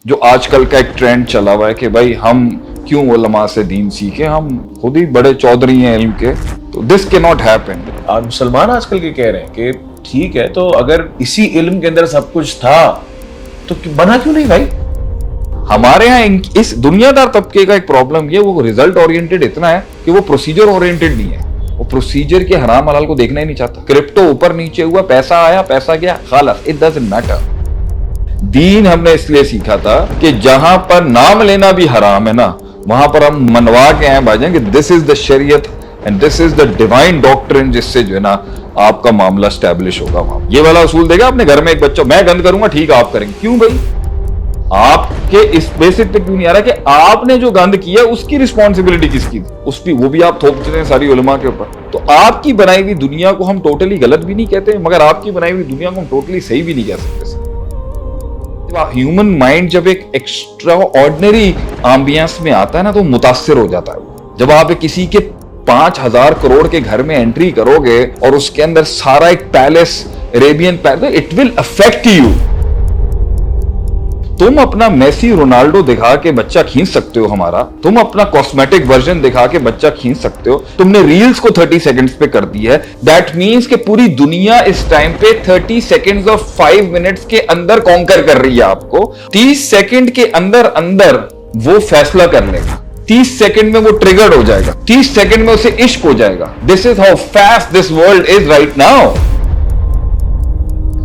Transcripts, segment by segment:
जो आजकल का एक ट्रेंड चला हुआ है कि भाई हम क्यों उलमा से दीन सीखे, हम खुद ही बड़े चौधरी हैं इल्म के, तो दिस कैन नॉट हैपन। आज मुसलमान आजकल के कह रहे हैं कि ठीक है, तो अगर इसी इल्म के अंदर सब कुछ था तो बना क्यों नहीं भाई? हमारे यहाँ इस दुनियादार तबके का एक प्रॉब्लम ये, वो रिजल्ट ओरिएंटेड इतना है कि वो प्रोसीजर ओरिएंटेड नहीं है। वो प्रोसीजर के हराम हलाल को देखना ही नहीं चाहता। क्रिप्टो ऊपर नीचे हुआ, पैसा आया पैसा गया, खालास, इट डजंट मैटर। दीन हमने इसलिए सीखा था कि जहां पर नाम लेना भी हराम है ना, वहां पर हम मनवा के आए भाईजान कि दिस इज द शरीयत and this is the divine doctrine, जिससे जो है ना आपका मामला स्टैब्लिश होगा। वहां ये वाला उसूल देगा अपने घर में एक बच्चा, मैं गंद करूंगा ठीक है आप करेंगे, क्यों भाई? आपके इस बेसिक पे क्यों नहीं आ रहा कि आपने जो गंद किया उसकी रिस्पॉन्सिबिलिटी किसकी थी? उसकी वो भी आप थोप देते हैं सारी उलमा के ऊपर। तो आपकी बनाई हुई दुनिया को हम टोटली गलत भी नहीं कहते, मगर आपकी बनाई हुई दुनिया को हम टोटली सही भी नहीं कह सकते। ह्यूमन माइंड जब एक एक्स्ट्रा ऑर्डिनरी एम्बियंस में आता है ना, तो मुतासिर हो जाता है। जब आप किसी के 5,000 करोड़ के घर में एंट्री करोगे और उसके अंदर सारा एक palace, Arabian palace, it will affect you. तुम अपना मेसी रोनाल्डो दिखा के बच्चा खींच सकते हो हमारा, तुम अपना कॉस्मेटिक वर्जन दिखा के बच्चा खींच सकते हो, तुमने रील्स को 30 सेकंड्स पे कर दी है। दैट मींस कि पूरी दुनिया इस टाइम पे 30 सेकंड्स और 5 मिनट्स के अंदर कॉन्कर कर रही है आपको। 30 सेकंड के अंदर अंदर वो फैसला कर लेगा, 30 सेकंड में वो ट्रिगर्ड हो जाएगा, 30 सेकंड में उसे इश्क हो जाएगा। This is how fast this world is right now.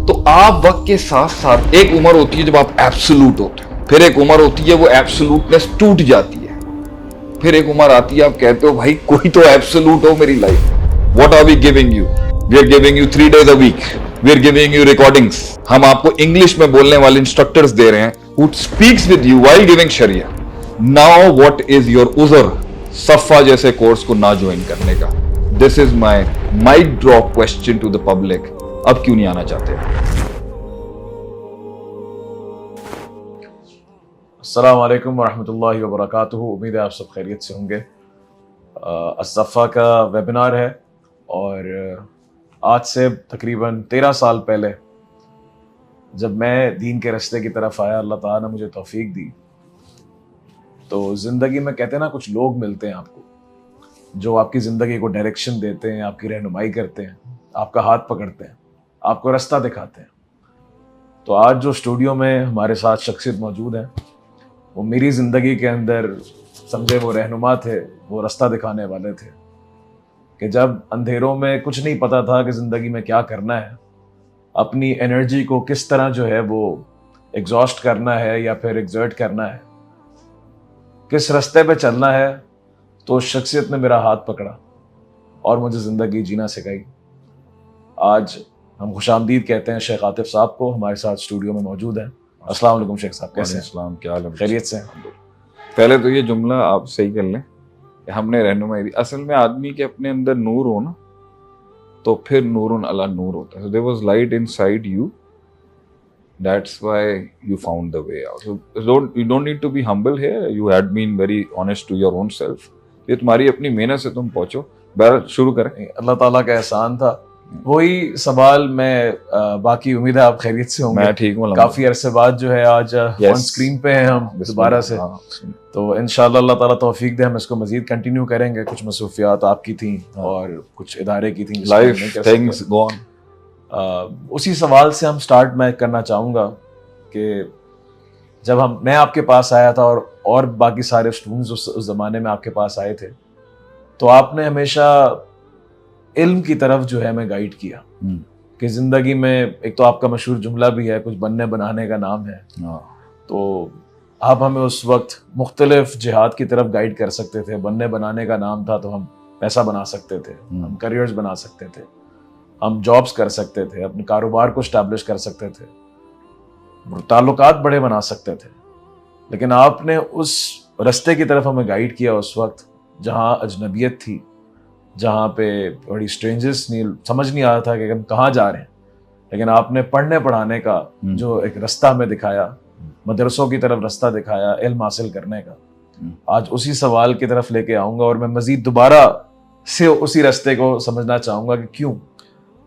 तो आप वक्त के साथ साथ, एक उम्र होती है जब आप एब्सोल्यूट होते हो, फिर एक उम्र होती है वो एब्सोल्यूटनेस टूट जाती है, फिर एक उम्र आती है आप कहते हो भाई कोई तो एब्सोल्यूट हो मेरी life. What are we giving you? We are giving you 3 days a week, we are giving you recordings. हम आपको इंग्लिश में बोलने वाले इंस्ट्रक्टर्स दे रहे हैं who speaks with you while giving sharia. Now what is your उज़र सफ़ा जैसे course को ना ज्वाइन करने का? This is my mic drop question to the public. अब क्यों नहीं आना चाहते? अस्सलाम वालेकुम वरहमतुल्लाहि वबरकातुहू। उम्मीद है आप सब खैरियत से होंगे। अस्सफ़ा का वेबिनार है और आज से तकरीबन 13 साल पहले जब मैं दीन के रास्ते की तरफ आया, अल्लाह ताला ने मुझे तौफीक दी। तो ज़िंदगी में कहते हैं ना, कुछ लोग मिलते हैं आपको जो आपकी ज़िंदगी को डायरेक्शन देते हैं, आपकी रहनुमाई करते हैं, आपका हाथ पकड़ते हैं, आपको रास्ता दिखाते हैं। तो आज जो स्टूडियो में हमारे साथ शख्सियत मौजूद है, वो मेरी ज़िंदगी के अंदर समझे वो रहनुमा थे, वो रास्ता दिखाने वाले थे कि जब अंधेरों में कुछ नहीं पता था कि ज़िंदगी में क्या करना है, अपनी एनर्जी को किस तरह जो है वो एग्जॉस्ट करना है या फिर एग्जर्ट करना है, किस रास्ते पे चलना है, तो उस शख्सियत ने मेरा हाथ पकड़ा और मुझे ज़िंदगी जीना सिखाई। आज हम खुशामदीद कहते हैं शेख आतिफ साहब को, हमारे साथ स्टूडियो में मौजूद हैं। अस्सलाम वालेकुम शेख साहब, कैसे हैं? अस्सलाम, क्या हाल है? खैरियत से? पहले तो ये जुमला आप सही कर लें कि हमने रहनुमाई दी। असल में आदमी के अपने अंदर नूर हो ना, तो फिर नूरुन अला नूर होता है। So there was light inside you. That's why you found the way out. So you don't need to be humble here. You had been very honest to your own self. ये तुम्हारी अपनी मेहनत से तुम पहुंचो। बहरहाल शुरू करें। अल्लाह ताला का एहसान था। वही सवाल मैं बाकी उम्मीद है आप खैरियत से होंगे। मैं ठीक हूँ। काफी अरसे बाद जो है आज ऑन स्क्रीन पे हैं हम दोबारा से। तो इंशाल्लाह अल्लाह ताला तौफीक दे, हम इसको मजीद कंटिन्यू करेंगे। कुछ मसरूफियात आपकी थी और कुछ इदारे की थी, लाइफ थिंग्स गो ऑन। उसी सवाल से हम स्टार्ट मैं करना चाहूँगा कि जब मैं आपके पास आया था और बाकी सारे स्टूडेंट्स उस ज़माने में आपके पास आए थे, तो आपने हमेशा इल्म की तरफ जो है मैं गाइड किया कि ज़िंदगी में एक तो आपका मशहूर जुमला भी है, कुछ बनने बनाने का नाम है। तो आप हमें उस वक्त मुख्तलिफ जिहाद की तरफ गाइड कर सकते थे। बनने बनाने का नाम था तो हम पैसा बना सकते थे, हम करियर्स बना सकते थे, हम जॉब्स कर सकते थे, अपने कारोबार को स्टैब्लिश कर सकते थे, ताल्लुकात बड़े बना सकते थे। लेकिन आपने उस रास्ते की तरफ हमें गाइड किया उस वक्त जहाँ अजनबियत थी, जहाँ पे बड़ी स्ट्रेंजेस नहीं, समझ नहीं आ रहा था कि हम कहाँ जा रहे हैं। लेकिन आपने पढ़ने पढ़ाने का जो एक रास्ता हमें दिखाया, मदरसों की तरफ रास्ता दिखाया इल्म हासिल करने का, आज उसी सवाल की तरफ लेके आऊँगा और मैं मज़ीद दोबारा से उसी रास्ते को समझना चाहूँगा कि क्यों।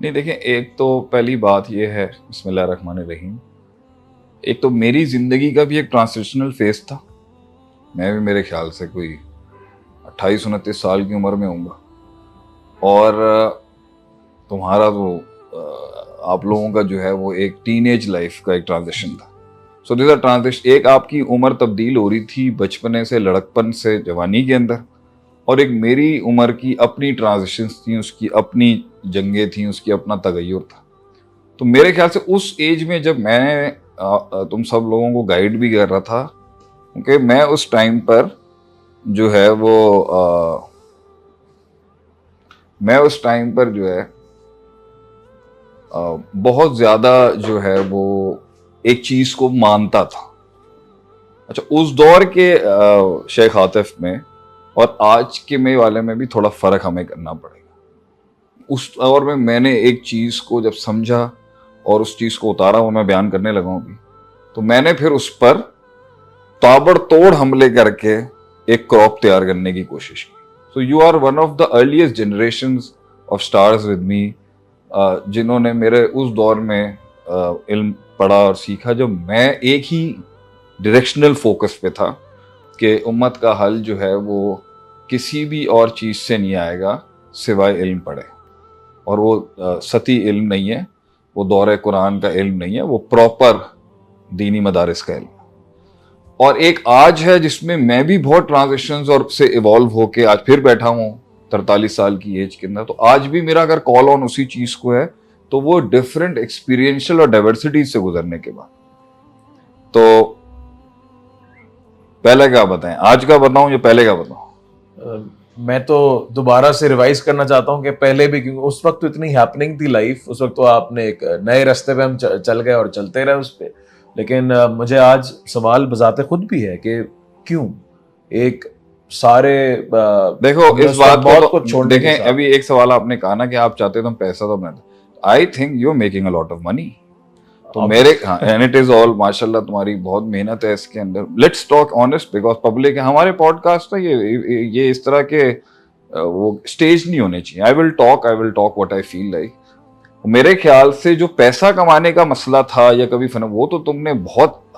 नहीं देखें, एक तो पहली बात यह है, बिस्मिल्लाहिर्रहमानिर्रहीम, एक तो मेरी जिंदगी का भी एक ट्रांजिशनल फेज था। मैं भी मेरे ख्याल से कोई 28-29 साल की उम्र में होऊंगा, और तुम्हारा तो आप लोगों का जो है वो एक टीनेज लाइफ का एक ट्रांजिशन था। सो दिस ट्रांजिशन, एक आपकी उम्र तब्दील हो रही थी बचपने से लड़कपन से जवानी के अंदर, और एक मेरी उम्र की अपनी ट्रांजिशंस थी, उसकी अपनी जंगें थी, उसकी अपना तगय्युर था। तो मेरे ख्याल से उस एज में जब मैं तुम सब लोगों को गाइड भी कर रहा था, क्योंकि मैं उस टाइम पर जो है वो मैं उस टाइम पर जो है बहुत ज्यादा जो है वो एक चीज को मानता था। अच्छा, उस दौर के शेख आतिफ में और आज के में वाले में भी थोड़ा फर्क हमें करना पड़ेगा। उस दौर में मैंने एक चीज को जब समझा और उस चीज को उतारा, वो मैं बयान करने लगा हूँ, तो मैंने फिर उस पर ताबड़तोड़ हमले करके एक क्रॉप तैयार करने की कोशिश की। So you are one of the earliest generations of stars with me, जिन्होंने मेरे उस दौर में इल्म पढ़ा और सीखा, जब मैं एक ही डायरेक्शनल फोकस पे था कि उम्मत का हल जो है वो किसी भी और चीज से नहीं आएगा सिवाय इल्म पढ़े। और वो सती इल्म नहीं है, वो दौरे कुरान का इल्म नहीं है, वो प्रॉपर दीनी मदारिस का इल्म। और एक आज है जिसमें मैं भी बहुत ट्रांजिशंस और से इवॉल्व होके आज फिर बैठा हूँ 43 साल की एज के अंदर। तो आज भी मेरा अगर कॉल ऑन उसी चीज को है तो वो डिफरेंट एक्सपीरियंशियल और डाइवर्सिटी से गुजरने के बाद। तो पहले क्या बताएं, आज का बताऊं या पहले का बताऊं? मैं तो दोबारा से रिवाइज करना चाहता हूँ कि पहले भी, क्योंकि उस वक्त तो इतनी हैपनिंग थी लाइफ, उस वक्त तो आपने एक नए रास्ते पे हम चल गए और चलते रहे उस पे। लेकिन मुझे आज सवाल बजाते खुद भी है कि क्यों एक सारे देखो इस बात को छोड़ देखें। अभी एक सवाल आपने कहा ना कि आप चाहते तो हम पैसा तो मैं, I think you are making a lot of money. तो मेरे एंड इट इज ऑल माशाल्लाह, तुम्हारी बहुत मेहनत है इसके अंदर। Let's talk honest, because public है हमारे पॉडकास्ट है, ये इस तरह के वो स्टेज नहीं होने चाहिए। I will talk what I feel like. मेरे ख्याल से जो पैसा कमाने का मसला था या कभी वो तो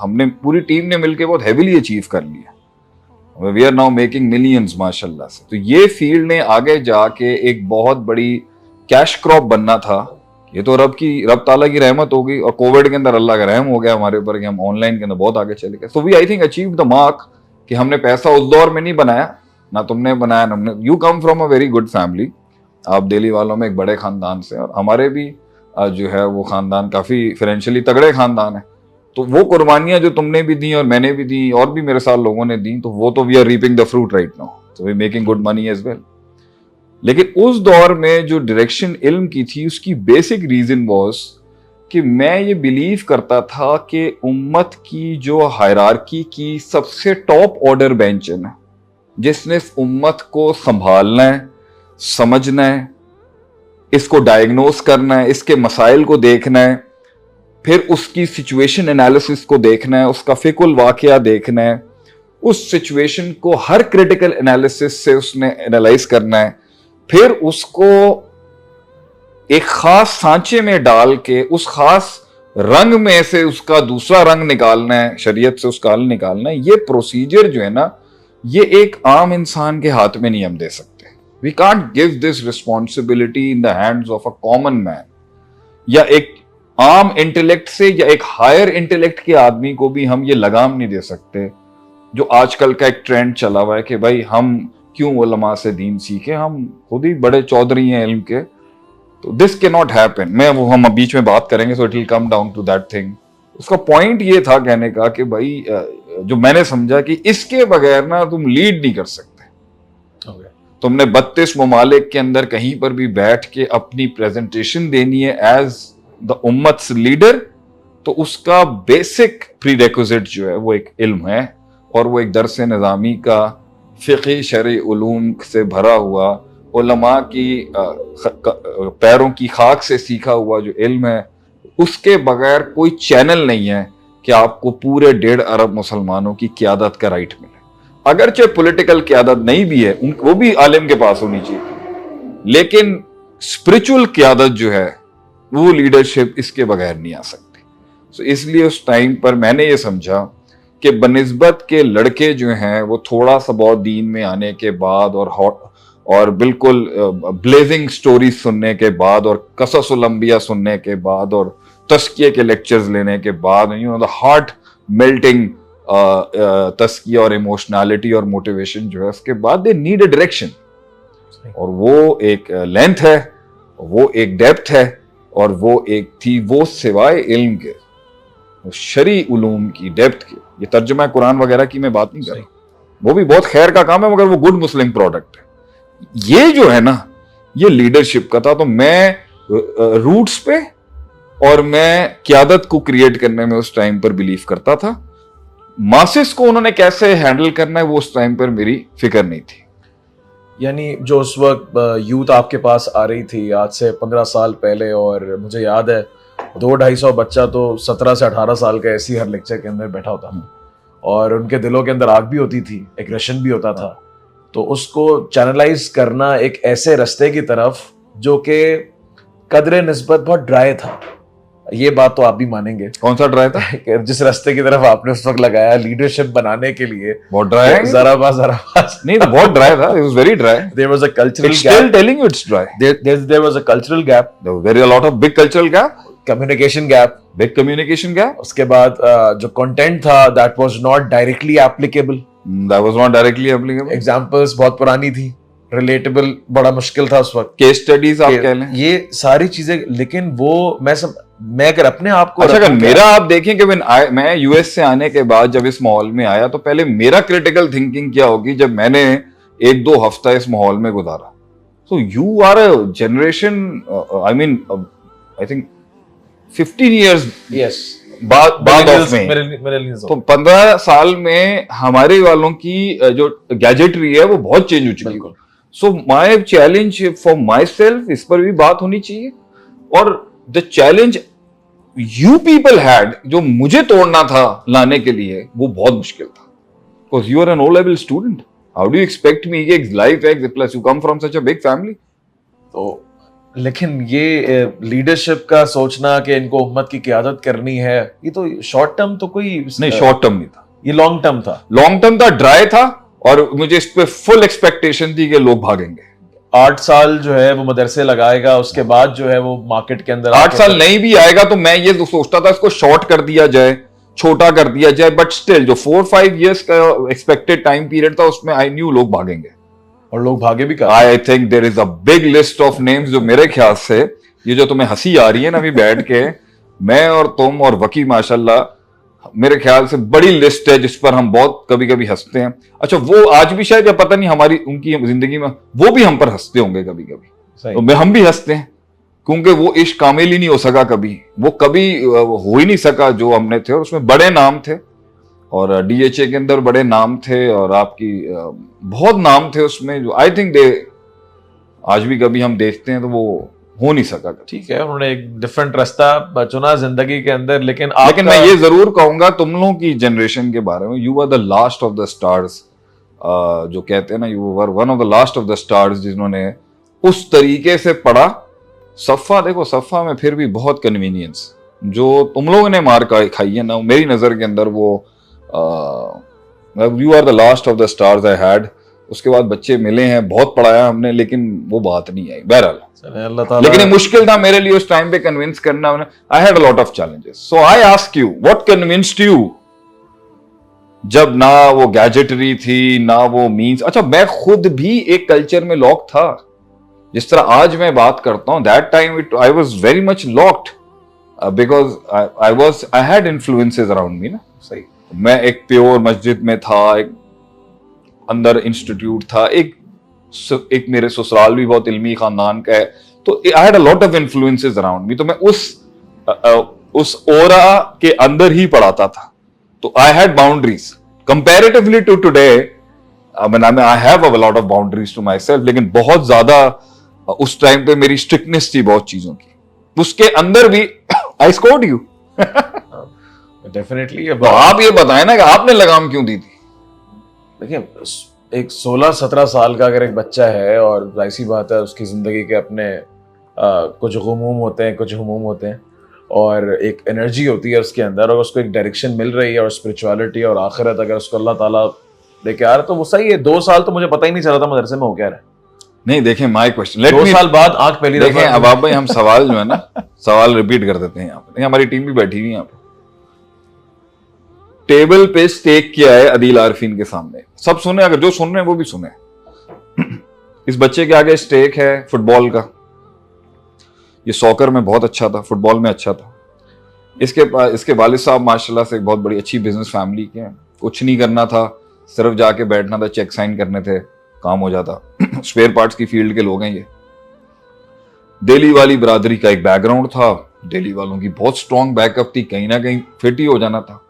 हमने पूरी टीम ने मिलकर बहुत हैवीली अचीव कर लिया। We are now making millions माशाल्लाह से। तो ये फील्ड ने आगे जाके एक बहुत बड़ी कैश क्रॉप बनना था। ये तो रब ताला की रहमत होगी, और कोविड के अंदर अल्लाह का रहम हो गया हमारे ऊपर कि हम ऑनलाइन के अंदर बहुत आगे चले गए। So we I think achieve the mark कि हमने पैसा उस दौर में नहीं बनाया, ना तुमने बनाया ना हमने। You come from a very good family, आप दिल्ली वालों में एक बड़े खानदान से, और हमारे भी जो है वो खानदान काफी फाइनेंशियली तगड़े खानदान है। तो वो कुर्बानियां जो तुमने भी दी और मैंने भी दी और भी मेरे साथ लोगों ने दी, तो वो तो we are reaping the fruit right now, so we making good money as well. लेकिन उस दौर में जो डायरेक्शन इल्म की थी, उसकी बेसिक रीजन वाज कि मैं ये बिलीव करता था कि उम्मत की जो हायरार्की की सबसे टॉप ऑर्डर बेंच है ना, जिसने उम्मत को संभालना है, समझना है, इसको डायग्नोस करना है, इसके मसाइल को देखना है, फिर उसकी सिचुएशन एनालिसिस को देखना है, उसका फिकुल वाकया देखना है, उस सिचुएशन को हर क्रिटिकल एनालिसिस से उसने एनालाइज करना है, फिर उसको एक खास सांचे में डाल के उस खास रंग में से उसका दूसरा रंग निकालना है, शरीयत से उसका हल निकालना है। ये प्रोसीजर जो है ना, ये एक आम इंसान के हाथ में नहीं हम दे सकते। We can't give this responsibility in the hands of a common man, या एक आम इंटेलेक्ट से या एक हायर इंटेलेक्ट के आदमी को भी हम ये लगाम नहीं दे सकते। जो आजकल का एक ट्रेंड चला हुआ है कि भाई हम क्यों उलमा से दीन सीखे, हम खुद ही बड़े चौधरी हैं इल्म के। तो दिस कैन नॉट हैपन। हम बीच में बात करेंगे, so it will come down to that thing. उसका पॉइंट ये था कहने का कि भाई जो मैंने समझा कि इसके बगैर ना तुम लीड नहीं कर सकते। तुमने 32 ममालिक के अंदर कहीं पर भी बैठ के अपनी प्रेजेंटेशन देनी है एज द उम्मत लीडर, तो उसका बेसिक प्रीरेक्विजिट जो है वो एक इल्म है, और वो एक दरस निज़ामी का फ़िक़ी शरई उलूम से भरा हुआ उलमा की पैरों की खाक से सीखा हुआ जो इल्म है। उसके बगैर कोई चैनल नहीं है कि आपको पूरे 1.5 अरब मुसलमानों की क़यादत का राइट मिले। अगरचे पॉलिटिकल क़यादत नहीं भी है, वो भी आलिम के पास होनी चाहिए, लेकिन स्पिरिचुअल क़यादत जो है वो लीडरशिप इसके बगैर नहीं आ सकती। So, इसलिए उस टाइम पर मैंने ये समझा कि बनिस्बत के लड़के जो हैं वो थोड़ा सा बहुत दीन में आने के बाद और बिल्कुल ब्लेजिंग स्टोरी सुनने के बाद और कससुल अंबिया सुनने के बाद और तस्किया के लेक्चर्स लेने के बाद, द हार्ट मेल्टिंग तस्किया और इमोशनैलिटी और मोटिवेशन जो है, उसके बाद दे नीड अ डायरेक्शन। और वो एक लेंथ है, वो एक डेप्थ है, और वो एक थी वो सिवाय इल्म के शरी उलूम की डेप्थ की। ये तर्जुमा कुरान वगैरह की मैं बात नहीं कर रहा, वो भी बहुत खैर का काम है, मगर वो गुड मुस्लिम प्रोडक्ट है। ये जो है ना, ये लीडरशिप का था। तो मैं रूट्स पे और मैं क़यादत को क्रिएट करने में उस टाइम पर बिलीव करता था। मासेस को उन्होंने कैसे हैंडल करना है वो उस टाइम पर मेरी फिक्र नहीं थी। यानी जो उस वक्त यूथ आपके पास आ रही थी आज से 15 साल पहले, और मुझे याद है 200-250 बच्चा तो 17 से 18 साल का ऐसी हर लेक्चर के अंदर बैठा होता था, और उनके दिलों के अंदर आग भी होती थी, एग्रेशन भी होता था। तो उसको चैनलाइज करना एक ऐसे रास्ते की तरफ जो कि कदरे निस्बत बहुत ड्राई था, ये बात तो आप भी मानेंगे। कौन सा ड्राई था? जिस रास्ते की तरफ आपने उस वक्त लगाया लीडरशिप बनाने के लिए, बहुत ड्राई है। जरा नहीं, तो बहुत ड्राई था। It was very dry. There was a cultural It's gap. still telling you it's dry. There was a cultural gap. There was very a lot of big cultural gap. Communication gap. Big communication gap. उसके बाद जो content था that was not directly applicable. That was not directly applicable. Examples बहुत पुरानी थी, relatable बड़ा मुश्किल था उस वक्त। Case studies आप कह लें। ये सारी चीजें, लेकिन वो मैं अगर अपने आप को, अच्छा, अगर मेरा आप देखें कि मैं यूएस से आने के बाद जब इस माहौल में आया, तो पहले मेरा क्रिटिकल थिंकिंग क्या होगी जब मैंने 1-2 हफ्ता इस माहौल में गुजारा। So you are a generation, I think 15 years yes बाद ऑफ में, तो 15 साल में हमारे वालों की जो गैजेटरी है वो बहुत चेंज हो चुकी है। So my challenge for my self, इस पर भी बात होनी चाहिए। और the challenge you people had, जो मुझे तोड़ना था लाने के लिए, वो बहुत मुश्किल था। Because you are an O level student, how do you expect me कि लाइफ है, plus you come from such a big family. तो लेकिन ये लीडरशिप का सोचना कि इनको उम्मत की क़यादत करनी है, ये तो शॉर्ट टर्म तो कोई नहीं, शॉर्ट टर्म नहीं था, ये लॉन्ग टर्म था। लॉन्ग टर्म था, ड्राई था, और मुझे इस पे फुल एक्सपेक्टेशन थी कि लोग भागेंगे। 8 साल जो है वो मदरसे लगाएगा, उसके बाद जो है वो मार्केट के अंदर 8 साल नहीं भी आएगा, तो मैं ये सोचता था इसको शॉर्ट कर दिया जाए, छोटा कर दिया जाए, बट स्टिल जो 4-5 years का एक्सपेक्टेड टाइम पीरियड था, उसमें आई न्यू लोग भागेंगे, और लोग भागे भी। I think there is a big list of names, जो मेरे ख्याल से, ये जो तुम्हें हंसी आ रही है ना अभी बैठ के, मैं और तुम और वकी माशाल्लाह, मेरे ख्याल से बड़ी लिस्ट है जिस पर हम बहुत कभी कभी हंसते हैं। अच्छा, वो आज भी शायद, या पता नहीं हमारी उनकी जिंदगी में वो भी हम पर हंसते होंगे कभी कभी, तो हम भी हंसते हैं, क्योंकि वो इश्क कामिल ही नहीं हो सका कभी, वो कभी हो ही नहीं सका जो हमने थे। और उसमें बड़े नाम थे, और डीएचए के अंदर बड़े नाम थे, और आपकी बहुत नाम थे उसमें, जो आई थिंक दे आज भी कभी हम देखते हैं तो वो हो नहीं सका। ठीक है, उन्होंने एक डिफरेंट रास्ता चुना जिंदगी के अंदर, लेकिन मैं ये जरूर कहूंगा तुम लोगों की जनरेशन के बारे में, you are the last of the stars, जो कहते हैं ना, you were one of the last of the stars जिन्होंने उस तरीके से पढ़ा। सफ़ा देखो, सफ़ा में फिर भी बहुत कन्वीनियंस जो तुम लोगों ने मार खाई है ना, मेरी नजर के अंदर वो you are the last of the stars I had. उसके बाद बच्चे मिले हैं, बहुत पढ़ाया हमने, लेकिन वो बात नहीं आई। बहरहाल, लेकिन ये मुश्किल था मेरे लिए उस टाइम पे कन्विंस करना। I had a lot of challenges, so I ask you what convinced you, जब ना वो गैजेटरी थी ना वो मीन्स। अच्छा, मैं खुद भी एक कल्चर में लॉक था, जिस तरह आज मैं बात करता हूं, that time I was very much locked, because I had influences around me ना। सही, मैं एक प्योर मस्जिद में था, एक अंदर इंस्टीट्यूट था, एक मेरे ससुराल भी बहुत इल्मी खानदान का है, तो I had a lot of influences around me. तो मैं उस ओरा के अंदर ही पढ़ाता था, तो I had boundaries comparatively to today. I have a lot of boundaries to myself, लेकिन बहुत ज्यादा उस टाइम पे मेरी स्ट्रिक्टनेस थी बहुत चीजों की, उसके अंदर भी आई स्कोर्ड यू। डेफिनेटली। तो आप ये बताएं ना कि आपने लगाम क्यों दी थी? देखिए, एक 16-17 साल का अगर एक बच्चा है, और ऐसी बात है उसकी ज़िंदगी के अपने कुछ गुमूम होते हैं, कुछ हुमूम होते हैं, और एक एनर्जी होती है उसके अंदर, और उसको एक डायरेक्शन मिल रही है, और स्पिरिचुअलिटी और आखिरत अगर उसको अल्लाह ताला लेके आ रहा है तो वो सही है। 2 साल तो मुझे पता ही नहीं चला था मदरसे में हो क्या रहा है। नहीं देखें, माय क्वेश्चन, 2 साल बाद आंख पहली देखें दफा। अब आप भाई, हम सवाल जो है ना सवाल रिपीट कर देते हैं यहाँ पे। हमारी टीम भी बैठी हुई है यहाँ पे। टेबल पे स्टेक किया है अदील आरफीन के सामने, सब सुने, अगर जो सुन रहे हैं वो भी सुने। इस बच्चे के आगे स्टेक है फुटबॉल का। ये सॉकर में बहुत अच्छा था, फुटबॉल में अच्छा था। इसके वालिद साहब माशाल्लाह से एक बहुत बड़ी अच्छी बिजनेस फैमिली के हैं। कुछ नहीं करना था, सिर्फ जाके बैठना था, चेक साइन करने थे, काम हो जाता। स्पेयर पार्ट्स की फील्ड के लोग हैं ये। दिल्ली वाली बरादरी का एक बैकग्राउंड था, दिल्ली वालों की बहुत स्ट्रॉन्ग बैकअप थी, कहीं ना कहीं फिट ही हो जाना था।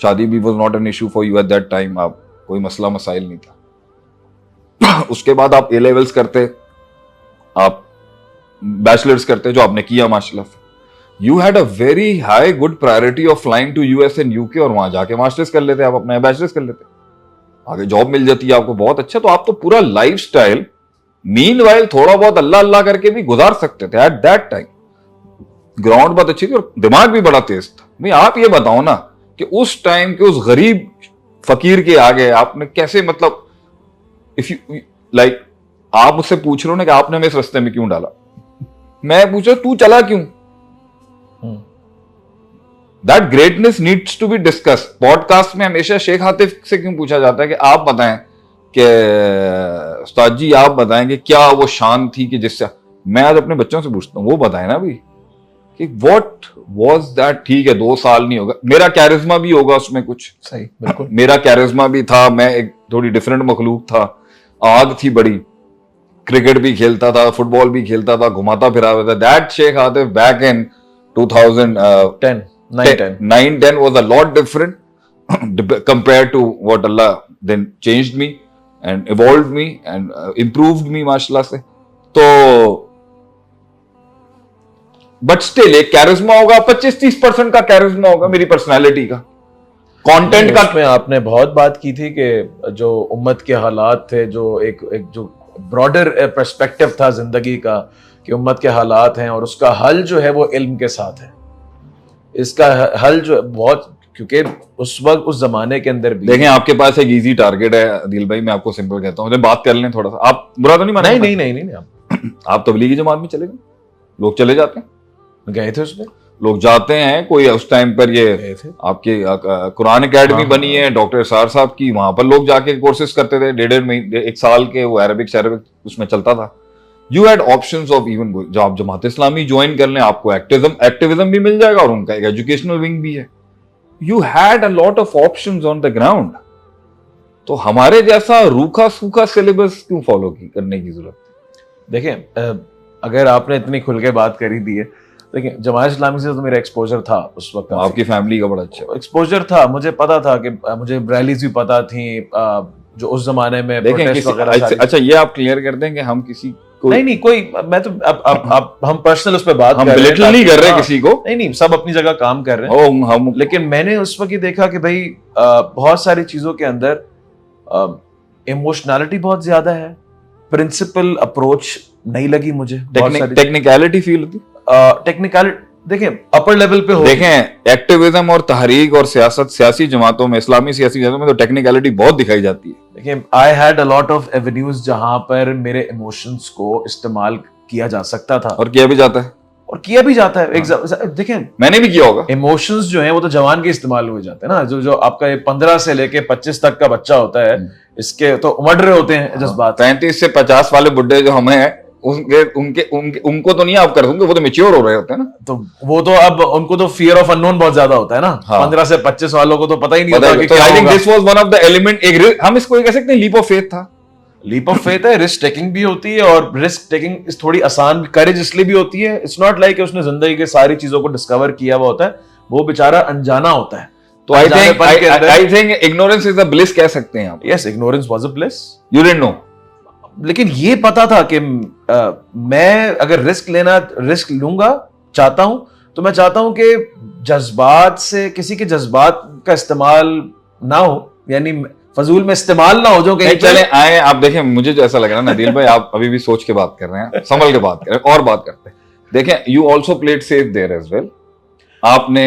शादी भी was not an issue for you at that time, आप कोई मसला मसाइल नहीं था। उसके बाद आप ए लेवल्स करते, आप बैचलर्स करते, जो आपने किया माशाल्लाह से। You had a very high good priority of flying to US and UK, और वहां जाके मास्टर्स कर लेते, आप अपना बैचलर्स कर लेते, आगे जॉब मिल जाती है आपको बहुत अच्छा। तो आप तो पूरा लाइफ स्टाइल मीनवाइल थोड़ा बहुत अल्लाह अल्लाह करके भी गुजार सकते थे एट दैट टाइम। ग्राउंड बहुत अच्छी थी और दिमाग भी बड़ा तेज था। भाई आप ये बताओ ना कि उस टाइम के उस गरीब फकीर के आगे आपने कैसे, मतलब इफ यू लाइक, आप मुझसे पूछ रहे हो ना कि आपने हमें इस रास्ते में क्यों डाला, मैं पूछ रहा तू चला क्यों? That greatness needs to be discuss. Podcast में हमेशा शेख आतिफ से क्यों पूछा जाता है कि आप बताएं कि उस्ताद जी आप बताएं कि क्या वो शान थी कि जिससे, मैं आज अपने बच्चों से पूछता हूं वो बताएं ना भी कि व्हाट वाज दैट। ठीक है 2 साल नहीं होगा, मेरा कैरिज्मा भी होगा उसमें कुछ, सही, बिल्कुल मेरा कैरिज्मा भी था, मैं एक थोड़ी डिफरेंट मखलूक था, आग थी बड़ी, क्रिकेट भी खेलता था, फुटबॉल भी खेलता था, घुमाता फिरा था। That Sheikh Atif back in 2010 9-10 was a lot different compared to what Allah then changed me and evolved me and improved me माशाल्लाह से। तो बट स्टिल एक कैरिज्मा होगा, 25-30% का कैरिज्मा होगा मेरी पर्सनालिटी का, कंटेंट का। में आपने बहुत बात की थी कि जो उम्मत के हालात थे, जो एक जो ब्रॉडर पर्सपेक्टिव था जिंदगी का, कि उम्मत के हालात हैं और उसका हल जो है वो इल्म के साथ है। इसका हल जो बहुत, क्योंकि उस वक्त उस जमाने के अंदर भी देखें आपके पास एक इजी टारगेट है अदिल भाई, मैं आपको सिंपल कहता हूँ, बात कर लें थोड़ा सा, आप बुरा तो नहीं माना? नहीं, आप तबलीगी जमात में चले गए, लोग चले जाते हैं, गए थे उसमें, लोग जाते हैं। कोई उस टाइम पर ये आपके कुरान एकेडमी बनी है डॉक्टर सार साहब की, वहां पर लोग जाके कोर्सेज करते थे, 1.5 महीने 1 साल के, वो अरबिक उसमें चलता था। You had options of even जो आप जमात इस्लामी ज्वाइन कर लें, आपको एक्टिविज्म भी मिल जाएगा और उनका एक एजुकेशनल विंग भी है। You had a lot of options on the ground. तो हमारे जैसा रूखा सूखा सिलेबस क्यों फॉलो करने की जरूरत? देखें, अगर आपने इतनी खुल के बात करी दी है, देखिए जमात इस्लामी से तो मेरा एक्सपोजर था उस वक्त, आपकी फैमिली का बड़ा अच्छा एक्सपोजर था, मुझे पता था कि मुझे रैलीज भी पता थी जो उस जमाने में प्रोटेस्ट वगैरह। अच्छा ये आप क्लियर कर दें कि हम किसी नहीं कोई, मैं तो अब हम पर्सनल उस पे बात हम बिलिटरल नहीं कर रहे किसी को, नहीं सब अपनी जगह काम कर रहे हैं हम। लेकिन मैंने उस वक्त ये देखा कि भाई बहुत सारी चीजों के अंदर इमोशनैलिटी बहुत ज्यादा है, प्रिंसिपल अप्रोच नहीं लगी मुझे, टेक्निकलिटी फील होती, टेक्निकलिटी। देखें अपर लेवल पे हो, देखें एक्टिविज्म और तहरीक और सियासत, सियासी जमातों में, इस्लामी सियासी जमातों में तो टेक्निकलिटी बहुत दिखाई जाती है। देखिए I had a lot of avenues जहां पर मेरे इमोशंस को इस्तेमाल किया जा सकता था, और किया भी जाता है। देखें मैंने भी किया होगा। इमोशंस जो हैं वो तो जवान के इस्तेमाल हुए जाते हैं ना, जो आपका 15 से लेके 25 तक का बच्चा होता है, इसके तो उमड़ रहे होते हैं जज्बात। 35 से 50 वाले बुड्ढे जो हमें हैं, उनको तो नहीं आप कर दूंगे, वो तो मैच्योर हो रहे होते हैं ना, तो वो तो अब उनको तो फियर ऑफ अननोन बहुत ज्यादा होता है ना। 15 से 25 वालों को तो पता ही नहीं होता कि क्या होगा। This was one of the element, हम इसको कह सकते हैं लीप ऑफ फेथ था। लीप ऑफ फेथ है, रिस्क टेकिंग भी होती है, और रिस्क टेकिंग थोड़ी आसान, करेज इसलिए भी होती है, इट्स नॉट लाइक उसने जिंदगी के सारी चीजों को डिस्कवर किया हुआ होता है, वो बेचारा अनजाना होता है। तो I think ignorance is a bliss कह सकते हैं आप। Yes, ignorance was a bliss, you didn't know. लेकिन ये पता था कि मैं अगर रिस्क लूंगा चाहता हूं, तो मैं चाहता हूं कि जज्बात से, किसी के जज्बात का इस्तेमाल ना हो, यानी फजूल में इस्तेमाल ना हो जो कहीं चले आए। आप देखें, मुझे जो ऐसा लग रहा है ना दिल भाई, आप अभी भी सोच के बात कर रहे हैं, संभल के बात कर रहे हैं और बात करते हैं। देखें, you also played safe there as well. आपने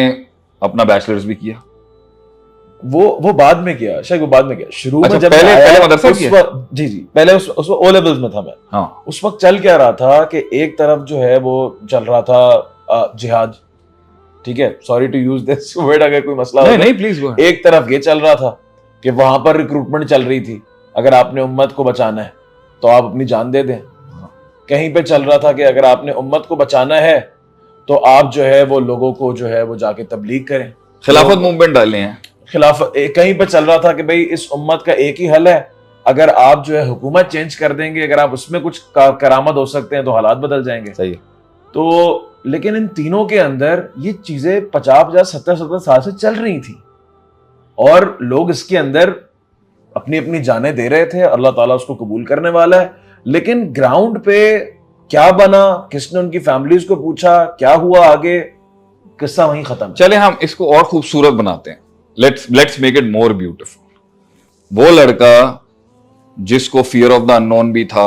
अपना बैचलर्स भी किया? वो बाद में किया, शायद वो बाद में किया। शुरू अच्छा, में जब पहले मैं आया, पहले मदरसा उस किया? वक्त जी पहले उस वक्त ओ लेवल्स में था मैं। हाँ, उस वक्त चल क्या रहा था कि एक तरफ जो है वो चल रहा था जिहाद, ठीक है, sorry to use this word अगर कोई मसला हो नहीं तो। नहीं प्लीज गो। एक तरफ ये चल रहा था कि वहां पर रिक्रूटमेंट चल रही थी, अगर आपने उम्मत को बचाना है तो आप अपनी जान दे दें। कहीं पे चल रहा था कि अगर आपने उम्मत को बचाना है तो आप जो है वो लोगों को जो है वो जाके तबलीग करें, खिलाफत मूवमेंट डाले हैं। खिलाफत। कहीं पे चल रहा था कि भाई इस उम्मत का एक ही हल है, अगर आप जो है हुकूमत चेंज कर देंगे, अगर आप उसमें कुछ करामत हो सकते हैं तो हालात बदल जाएंगे। सही है। तो लेकिन इन तीनों के अंदर ये चीजें 50-50 70-70 साल से चल रही थी और लोग इसके अंदर अपनी अपनी जानें दे रहे थे। अल्लाह ताला उसको कबूल करने वाला है, लेकिन ग्राउंड पे क्या बना, किसने उनकी फैमिलीज को पूछा, क्या हुआ आगे, किस्सा वहीं खत्म। चले हम इसको और खूबसूरत बनाते हैं। Let's make it more beautiful. वो लड़का जिसको फियर ऑफ द अननोन भी था,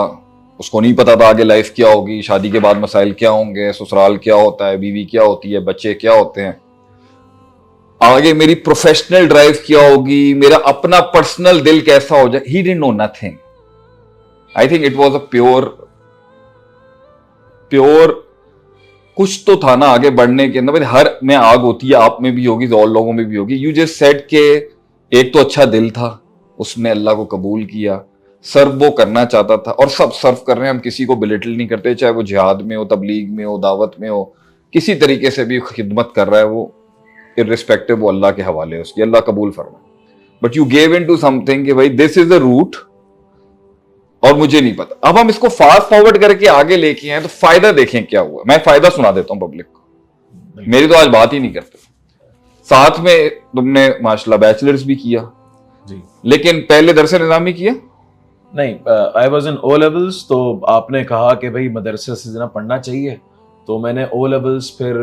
उसको नहीं पता था आगे लाइफ क्या होगी, शादी के बाद मसाइल क्या होंगे, ससुराल क्या होता है, बीवी क्या होती है, बच्चे क्या होते हैं, आगे मेरी प्रोफेशनल ड्राइव क्या होगी, मेरा अपना पर्सनल दिल कैसा हो जाए। He didn't know nothing. I think it was a pure कुछ तो था ना आगे बढ़ने के अंदर। हर में आग होती है, आप में भी होगी, और लोगों में भी होगी। यू जस्ट सेड के एक तो अच्छा दिल था, उसने अल्लाह को कबूल किया, सर्व वो करना चाहता था, और सब सर्व कर रहे हैं। हम किसी को बिलिटल नहीं करते, चाहे वो जिहाद में हो, तबलीग में हो, दावत में हो, किसी तरीके से भी खिदमत कर रहा है वो, इर्रिस्पेक्टिव, वो अल्लाह के हवाले है उसकी, अल्लाह कबूल फरमाए। But you gave in to something कि भाई दिस इज द रूट और मुझे नहीं पता। अब हम इसको फास्ट फॉरवर्ड करके आगे लेके आए तो फायदा देखें क्या हुआ। मैं फायदा सुना देता हूं पब्लिक को, मेरी तो आज बात ही नहीं करते। साथ में तुमने माशाल्लाह बैचलर्स भी किया जी, लेकिन पहले दरसे निज़ामी किया? नहीं, I was in O levels. तो आपने कहा कि भाई मदरसे से जना पढ़ना चाहिए, तो मैंने ओ लेवल्स फिर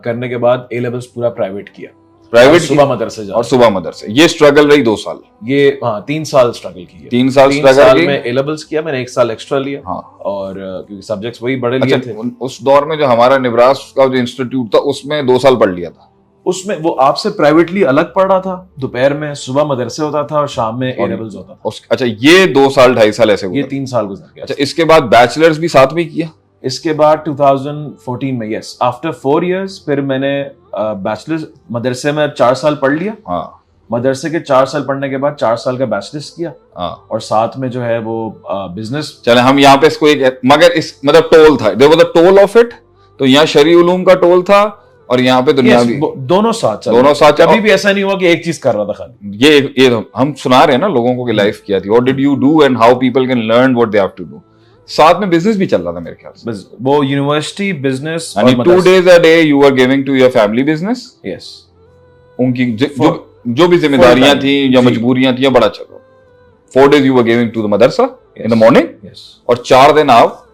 करने के बाद ए लेवल्स पूरा प्राइवेट किया, प्राइवेट सुबह मदरसे और सुबह मदरसे। ये स्ट्रगल रही 2 साल, ये हाँ 3 साल स्ट्रगल की है। 3 साल 3 स्ट्रगल साल की। में ए लेवल्स किया मैंने, 1 साल एक्स्ट्रा लिया। हाँ, और क्योंकि सब्जेक्ट्स वही बड़े अच्छा, लिए थे। उस दौर में जो हमारा निब्रास का जो इंस्टीट्यूट था उसमें 2 साल पढ़ लिया था। उसमें वो आपसे प्राइवेटली अलग पढ़ रहा था, दोपहर में सुबह मदरसे होता था और शाम में ए लेवल्स होता था। अच्छा, ये 2 साल 2.5 साल ऐसे ये हुए। 3 साल गुजर गया। अच्छा, इसके बाद बैचलर्स भी साथ में किया? इसके बाद 2014 में, यस, आफ्टर 4 years फिर मैंने बैचलर्स मदरसे में 4 साल पढ़ लिया। हाँ, मदरसे के 4 साल पढ़ने के बाद 4 साल का बैचलर्स किया, हाँ। और साथ में जो है वो बिजनेस। चले हम यहाँ पे इसको एक, मगर इस मतलब टोल था, there was a toll of it. तो यहाँ शरई उलूम का टोल था और यहाँ पे दुनियावी, दोनों साथ चल दोनों साथ। कभी भी ऐसा नहीं हुआ कि एक चीज कर रहा था खाली। ये हम सुना रहे हैं ना लोगों को कि लाइफ क्या थी, what did you do and how people can learn what they have to do. साथ में बिजनेस भी चल रहा था मेरे ख्याल से। बस वो यूनिवर्सिटी बिजनेस, यानी 2 days a day you were giving to your family business। Yes, उनकी जो भी जिम्मेदारियां थी या मजबूरियां थी, बड़ा चलो। 4 days you were giving to the madrasa in the morning, yes, और 4 दिन आप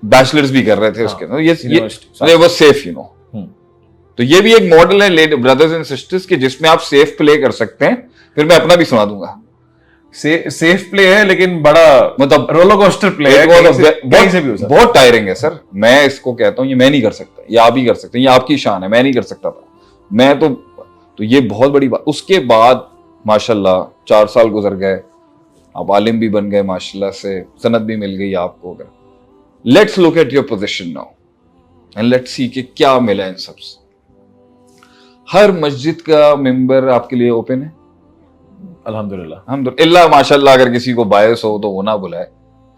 बैचलर्स भी कर रहे थे उसके अंदर। ये वाज सेफ, यू नो। तो ये भी एक मॉडल है ब्रदर्स एंड सिस्टर्स के, जिसमें आप सेफ प्ले कर सकते हैं। फिर मैं अपना भी सुना दूंगा। सेफ प्ले है लेकिन बड़ा मतलब रोलर कोस्टर प्ले है, कहीं से भी हो सकता है। बहुत टायरिंग है सर। मैं इसको कहता हूँ, ये मैं नहीं कर सकता, ये आप ही कर सकते हैं, ये आपकी शान है, मैं नहीं कर सकता था। मैं तो ये बहुत बड़ी बात। उसके बाद माशाल्लाह 4 साल गुजर गए, आप आलिम भी बन गए माशाल्लाह से, सनद भी मिल गई आपको। Let's look at your position now and let's see कि क्या मिला इन सबसे। हर मस्जिद का मेंबर आपके लिए ओपन है? अल्हम्दुलिल्लाह माशाल्लाह। अगर किसी को बायस हो तो वो ना बुलाए,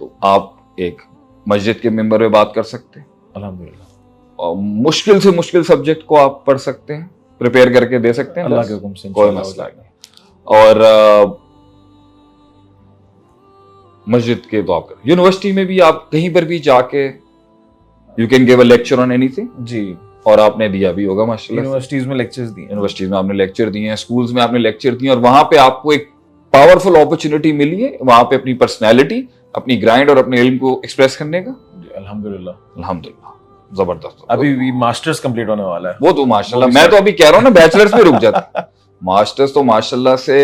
तो आप एक मस्जिद के मेंबर में बात कर सकते हैं। अल्हम्दुलिल्लाह। और मुश्किल से मुश्किल सब्जेक्ट को आप पढ़ सकते हैं, प्रिपेयर करके दे सकते हैं, अल्लाह के हुक्म से, कोई मसला नहीं। और मस्जिद के तो आप यूनिवर्सिटी में भी आप कहीं पर भी जाके you can give a lecture on anything जी, और आपने दिया भी होगा माशाल्लाह। यूनिवर्सिटीज में लेक्चर्स दिए, यूनिवर्सिटीज में आपने लेक्चर दिए हैं, स्कूल्स में आपने लेक्चर दिए, और वहां पे आपको एक पावरफुल अपॉर्चुनिटी मिली है वहां पे अपनी पर्सनैलिटी, अपनी ग्राइंड और अपने इल्म को एक्सप्रेस करने का। अल्हम्दुलिल्लाह, अल्हम्दुलिल्लाह, जबरदस्त। अभी भी मास्टर्स कंप्लीट होने वाला है। वो तो माशाल्लाह, मैं तो अभी कह रहा हूँ ना बैचलर्स पे रुक जाता। मास्टर्स तो माशाल्लाह से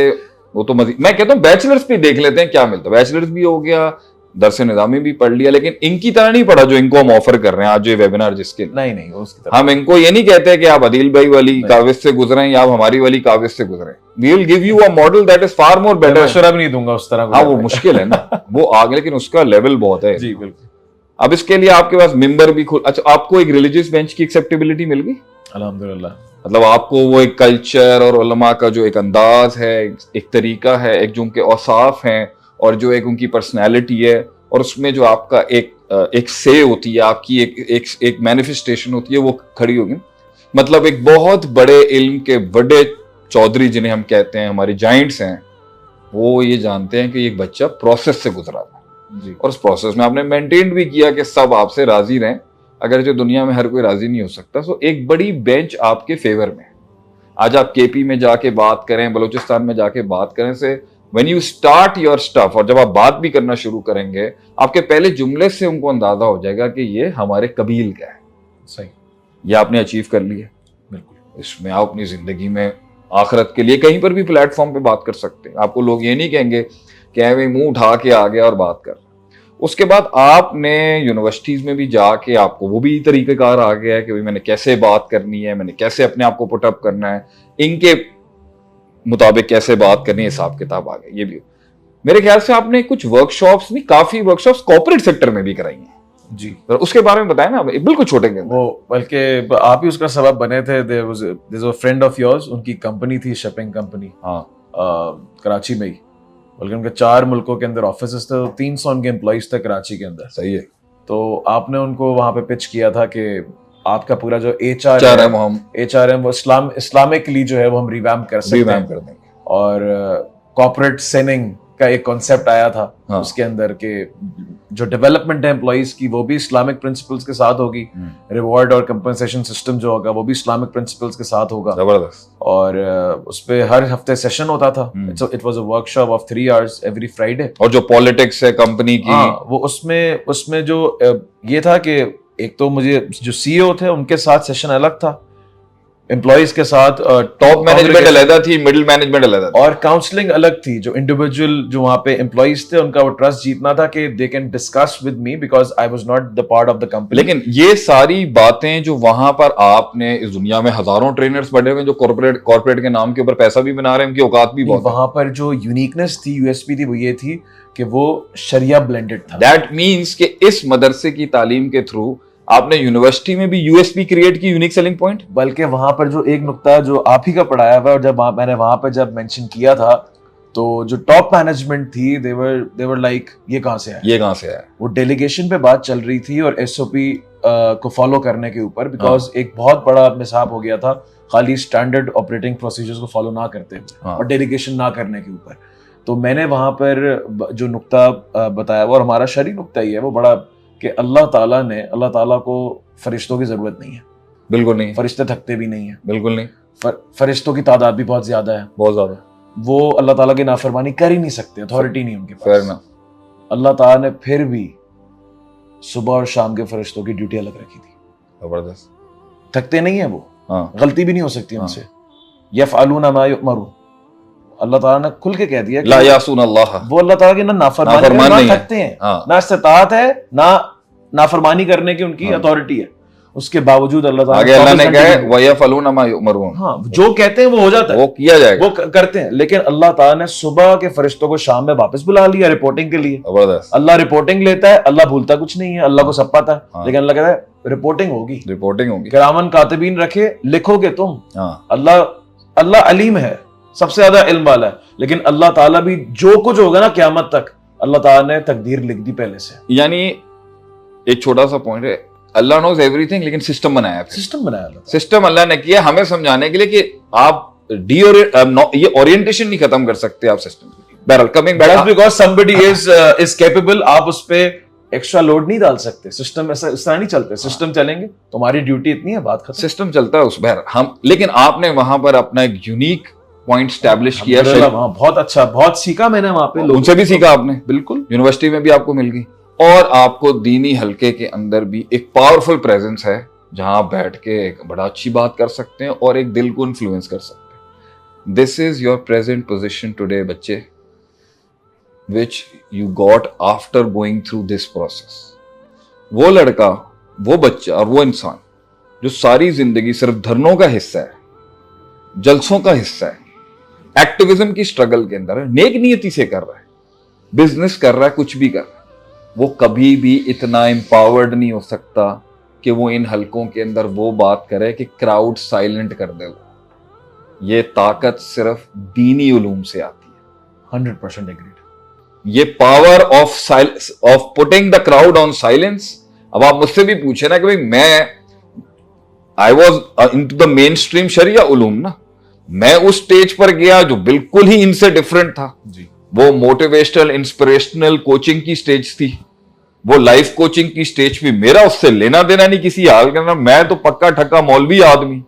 वो तो मजीद, मैं कहता हूँ बैचलर्स भी देख लेते हैं क्या मिलता है। बैचलर्स भी हो गया, दरस निज़ामी भी पढ़ लिया, लेकिन इनकी तरह नहीं पढ़ा जो इनको हम ऑफर कर रहे हैं आज जो वेबिनार जिसके। नहीं उसकी तरह हम इनको ये नहीं कहते कि आप अदील भाई वाली काविज से गुजरे या आप हमारी वाली काविज से गुजरे। We will give you a model that is far more better. मशवरा भी नहीं दूंगा उस तरह। हाँ वो मुश्किल है ना, वो आगे, लेकिन उसका लेवल बहुत है। जी बिल्कुल। अब इसके लिए आपके पास मेंबर भी अच्छा, आपको एक रिलीजियस बेंच की एक्सेप्टेबिलिटी मिल गई अल्हम्दुलिल्लाह। मतलब आपको वो एक कल्चर और उलमा का जो एक अंदाज है, एक तरीका है, एक जो उनके औसाफ हैं और जो एक उनकी पर्सनैलिटी है, और उसमें जो आपका एक से होती है, आपकी एक मैनिफेस्टेशन होती है, वो खड़ी होगी। मतलब एक बहुत बड़े इल्म के बड़े चौधरी जिन्हें हम कहते हैं, हमारे जाइंट्स हैं, वो ये जानते हैं कि एक बच्चा प्रोसेस से गुजरा था और उस प्रोसेस में आपने मेंटेन भी किया कि सब आपसे राजी रहें, अगर जो दुनिया में हर कोई राजी नहीं हो सकता। सो एक बड़ी बेंच आपके फेवर में। आज आप केपी में जाके बात करें, बलूचिस्तान में जाके बात करें से when you start your stuff, और जब आप बात भी करना शुरू करेंगे, आपके पहले जुमले से उनको अंदाजा हो जाएगा कि ये हमारे कबील का है। सही, ये आपने अचीव कर लिया। बिल्कुल। इसमें आप अपनी जिंदगी में आखिरत के लिए कहीं पर भी प्लेटफॉर्म पे बात कर सकते हैं। आपको लोग ये नहीं कहेंगे कि भाई मुंह उठा के आ गया और बात कर। उसके बाद आपने यूनिवर्सिटीज में भी जाके आपको वो भी तरीक़ेकार आ गया है कि भाई मैंने कैसे बात करनी है, मैंने कैसे अपने आप को पुटअप करना है, इनके मुताबिक कैसे बात करनी है, हिसाब किताब आ गया। ये भी मेरे ख्याल से आपने कुछ वर्कशॉप्स नहीं, काफी वर्कशॉप्स कॉर्पोरेट सेक्टर में भी कराई हैं जी। तो उसके बारे में बताएं ना, बिल्कुल छोटे के वो बल्कि आप ही उसका सबब बने थे। There was a friend of yours, उनकी कंपनी थी, शिपिंग कंपनी, हाँ कराची में ही, बल्कि उनके 4 मुल्कों के अंदर ऑफिस थे, 300 उनके एम्प्लॉइज थे कराची के अंदर। सही है। तो आपने उनको वहां पे पिच किया था कि आपका पूरा जो HRM वो इस्लामिकली जो है वो हम रिवैम्प कर सकते हैं, और कॉर्पोरेट सेनिंग का एक कॉन्सेप्ट आया था। हाँ। उसके अंदर के जो डेवलपमेंट है एम्प्लॉइज की वो भी इस्लामिक प्रिंसिपल्स के साथ होगी, रिवॉर्ड और कंपनसेशन सिस्टम जो होगा वो भी इस्लामिक प्रिंसिपल्स के साथ होगा। जबरदस्त। और उस पे हर हफ्ते सेशन होता था। It was a workshop of 3 hours every Friday. और जो पॉलिटिक्स है कंपनी की, वो उसमें जो ये था कि एक तो मुझे जो सीईओ थे उनके साथ सेशन अलग था, एम्प्लॉइज के साथ टॉप मैनेजमेंट अलग थी, मिडिल मैनेजमेंट अलग थी, और काउंसलिंग अलग थी। जो इंडिविजुअल जो वहां पे एम्प्लॉइज थे उनका वो ट्रस्ट जीतना था कि they can discuss with me because I was not the part of the company. लेकिन ये सारी बातें जो वहां पर आपने, इस दुनिया में हजारों ट्रेनर्स बने हुए जो कॉर्पोरेट के नाम के ऊपर पैसा भी बना रहे हैं, उनकी औकात भी बहुत। वहां पर जो यूनिकनेस थी, यूएसपी थी, वो ये थी कि वो शरिया ब्लेंडेड था। दैट मीन्स कि इस मदरसे की तालीम के थ्रू आपने यूनिवर्सिटी में भी यूएसपी क्रिएट की, यूनिक सेलिंग पॉइंट। बल्कि वहां पर जो एक नुक्ता जो आप ही का पढ़ाया हुआ, और जब मैंने वहां पर जब मेंशन किया था तो जो टॉप मैनेजमेंट थी दे वर लाइक ये कहां से आया। वो डेलीगेशन पे बात चल रही थी और एसओपी को फॉलो करने के ऊपर, बिकॉज एक बहुत बड़ा मिसहाप हो गया था खाली स्टैंडर्ड ऑपरेटिंग प्रोसीजर्स को फॉलो ना करते हुए और डेलीगेशन ना करने के ऊपर। तो मैंने वहां पर जो नुक्ता बताया वो, और हमारा शरई नुक्ता ही है वो बड़ा, कि अल्लाह ताला को फरिश्तों की जरूरत नहीं है। बिल्कुल नहीं। फरिश्ते थकते भी नहीं है। बिल्कुल नहीं। फरिश्तों की तादाद भी बहुत ज्यादा है, बहुत ज्यादा। वो अल्लाह ताला की नाफरमानी कर ही नहीं सकते, अथॉरिटी नहीं उनके पास। फेयर ना। अल्लाह ताला ने फिर भी सुबह और शाम के फरिश्तों की ड्यूटी अलग रखी थी। जबरदस्त। थकते नहीं है वो। हाँ। गलती भी नहीं हो सकती उनसे। यफ़अलूना मा युअमरून, अल्लाह ताला ने खुल के कह दिया ला यासून अल्लाह, वो अल्लाह ताला की ना नाफरमानी ना थकते हैं, ना इस्तिताअत है, ना नाफरमानी करने की उनकी अथॉरिटी है। उसके बावजूद अल्लाह ने कहा वयफ़अलूना मा युअमरून, हाँ, जो कहते हैं वो हो जाता है, वो किया जाएगा, वो करते हैं। लेकिन अल्लाह ताला ने सुबह के फरिश्तों को शाम में वापस बुला लिया रिपोर्टिंग के लिए। जबरदस्त। अल्लाह रिपोर्टिंग लेता है, अल्लाह भूलता कुछ नहीं है, अल्लाह को सब पता है। लेकिन अल्लाह कहता है रिपोर्टिंग होगी, किरामन कातिबीन रखे, लिखोगे तुम। अल्लाह अलीम है, सबसे ज्यादा इल्म वाला है। लेकिन अल्लाह ताला भी जो कुछ होगा ना क़यामत तक, अल्लाह ताला ने तकदीर लिख दी पहले से। यानी एक छोटा सा पॉइंट है, अल्लाह नोज एवरीथिंग, लेकिन सिस्टम बनाया सिस्टम अल्लाह ने किया हमें समझाने के लिए कि आप ये ओरिएंटेशन नहीं खत्म कर सकते आप सिस्टम। बहरहाल coming back, because somebody is capable, आप उस पे एक्स्ट्रा लोड नहीं डाल सकते। सिस्टम ऐसा इस तरह नहीं चलते। सिस्टम चलेंगे, तुम्हारी ड्यूटी इतनी है, बात खत्म। सिस्टम चलता है उस बहर हम, लेकिन आपने वहां पर अपना एक यूनिक पॉइंट स्टैब्लिश किया। बहुत अच्छा, बहुत सीखा मैंने वहां पे, उनसे भी सीखा आपने। बिल्कुल, यूनिवर्सिटी में भी आपको मिल गई, और आपको दीनी हलके के अंदर भी एक पावरफुल प्रेजेंस है जहां आप बैठ के एक बड़ा अच्छी बात कर सकते हैं और एक दिल को इन्फ्लुएंस कर सकते हैं। This is your present position today बच्चे। which you got after going through this process. वो लड़का, वो बच्चा और वो इंसान जो सारी जिंदगी सिर्फ धरनों का हिस्सा है, जलसों का हिस्सा है, एक्टिविज्म की स्ट्रगल के अंदर है, नेक नियति से कर रहा है, बिजनेस कर रहा है, कुछ भी कर रहा है, वो कभी भी इतना एम्पावर्ड नहीं हो सकता कि वो इन हलकों के अंदर वो बात करे कि क्राउड साइलेंट कर दे। ये ताकत सिर्फ दीनी उलूम से आती है। 100% एग्रीड। ये power of putting the crowd on silence. अब आप मुझसे भी पूछे ना कि भाई मैं I was into the mainstream शरिया उलूम ना, मैं उस स्टेज पर गया जो बिल्कुल ही इनसे डिफरेंट था जी। वो मोटिवेशनल इंस्पिरेशनल कोचिंग की स्टेज थी, वो लाइफ कोचिंग की स्टेज भी, मेरा उससे लेना देना नहीं किसी हाल का, मैं तो पक्का ठक्का मौलवी आदमी।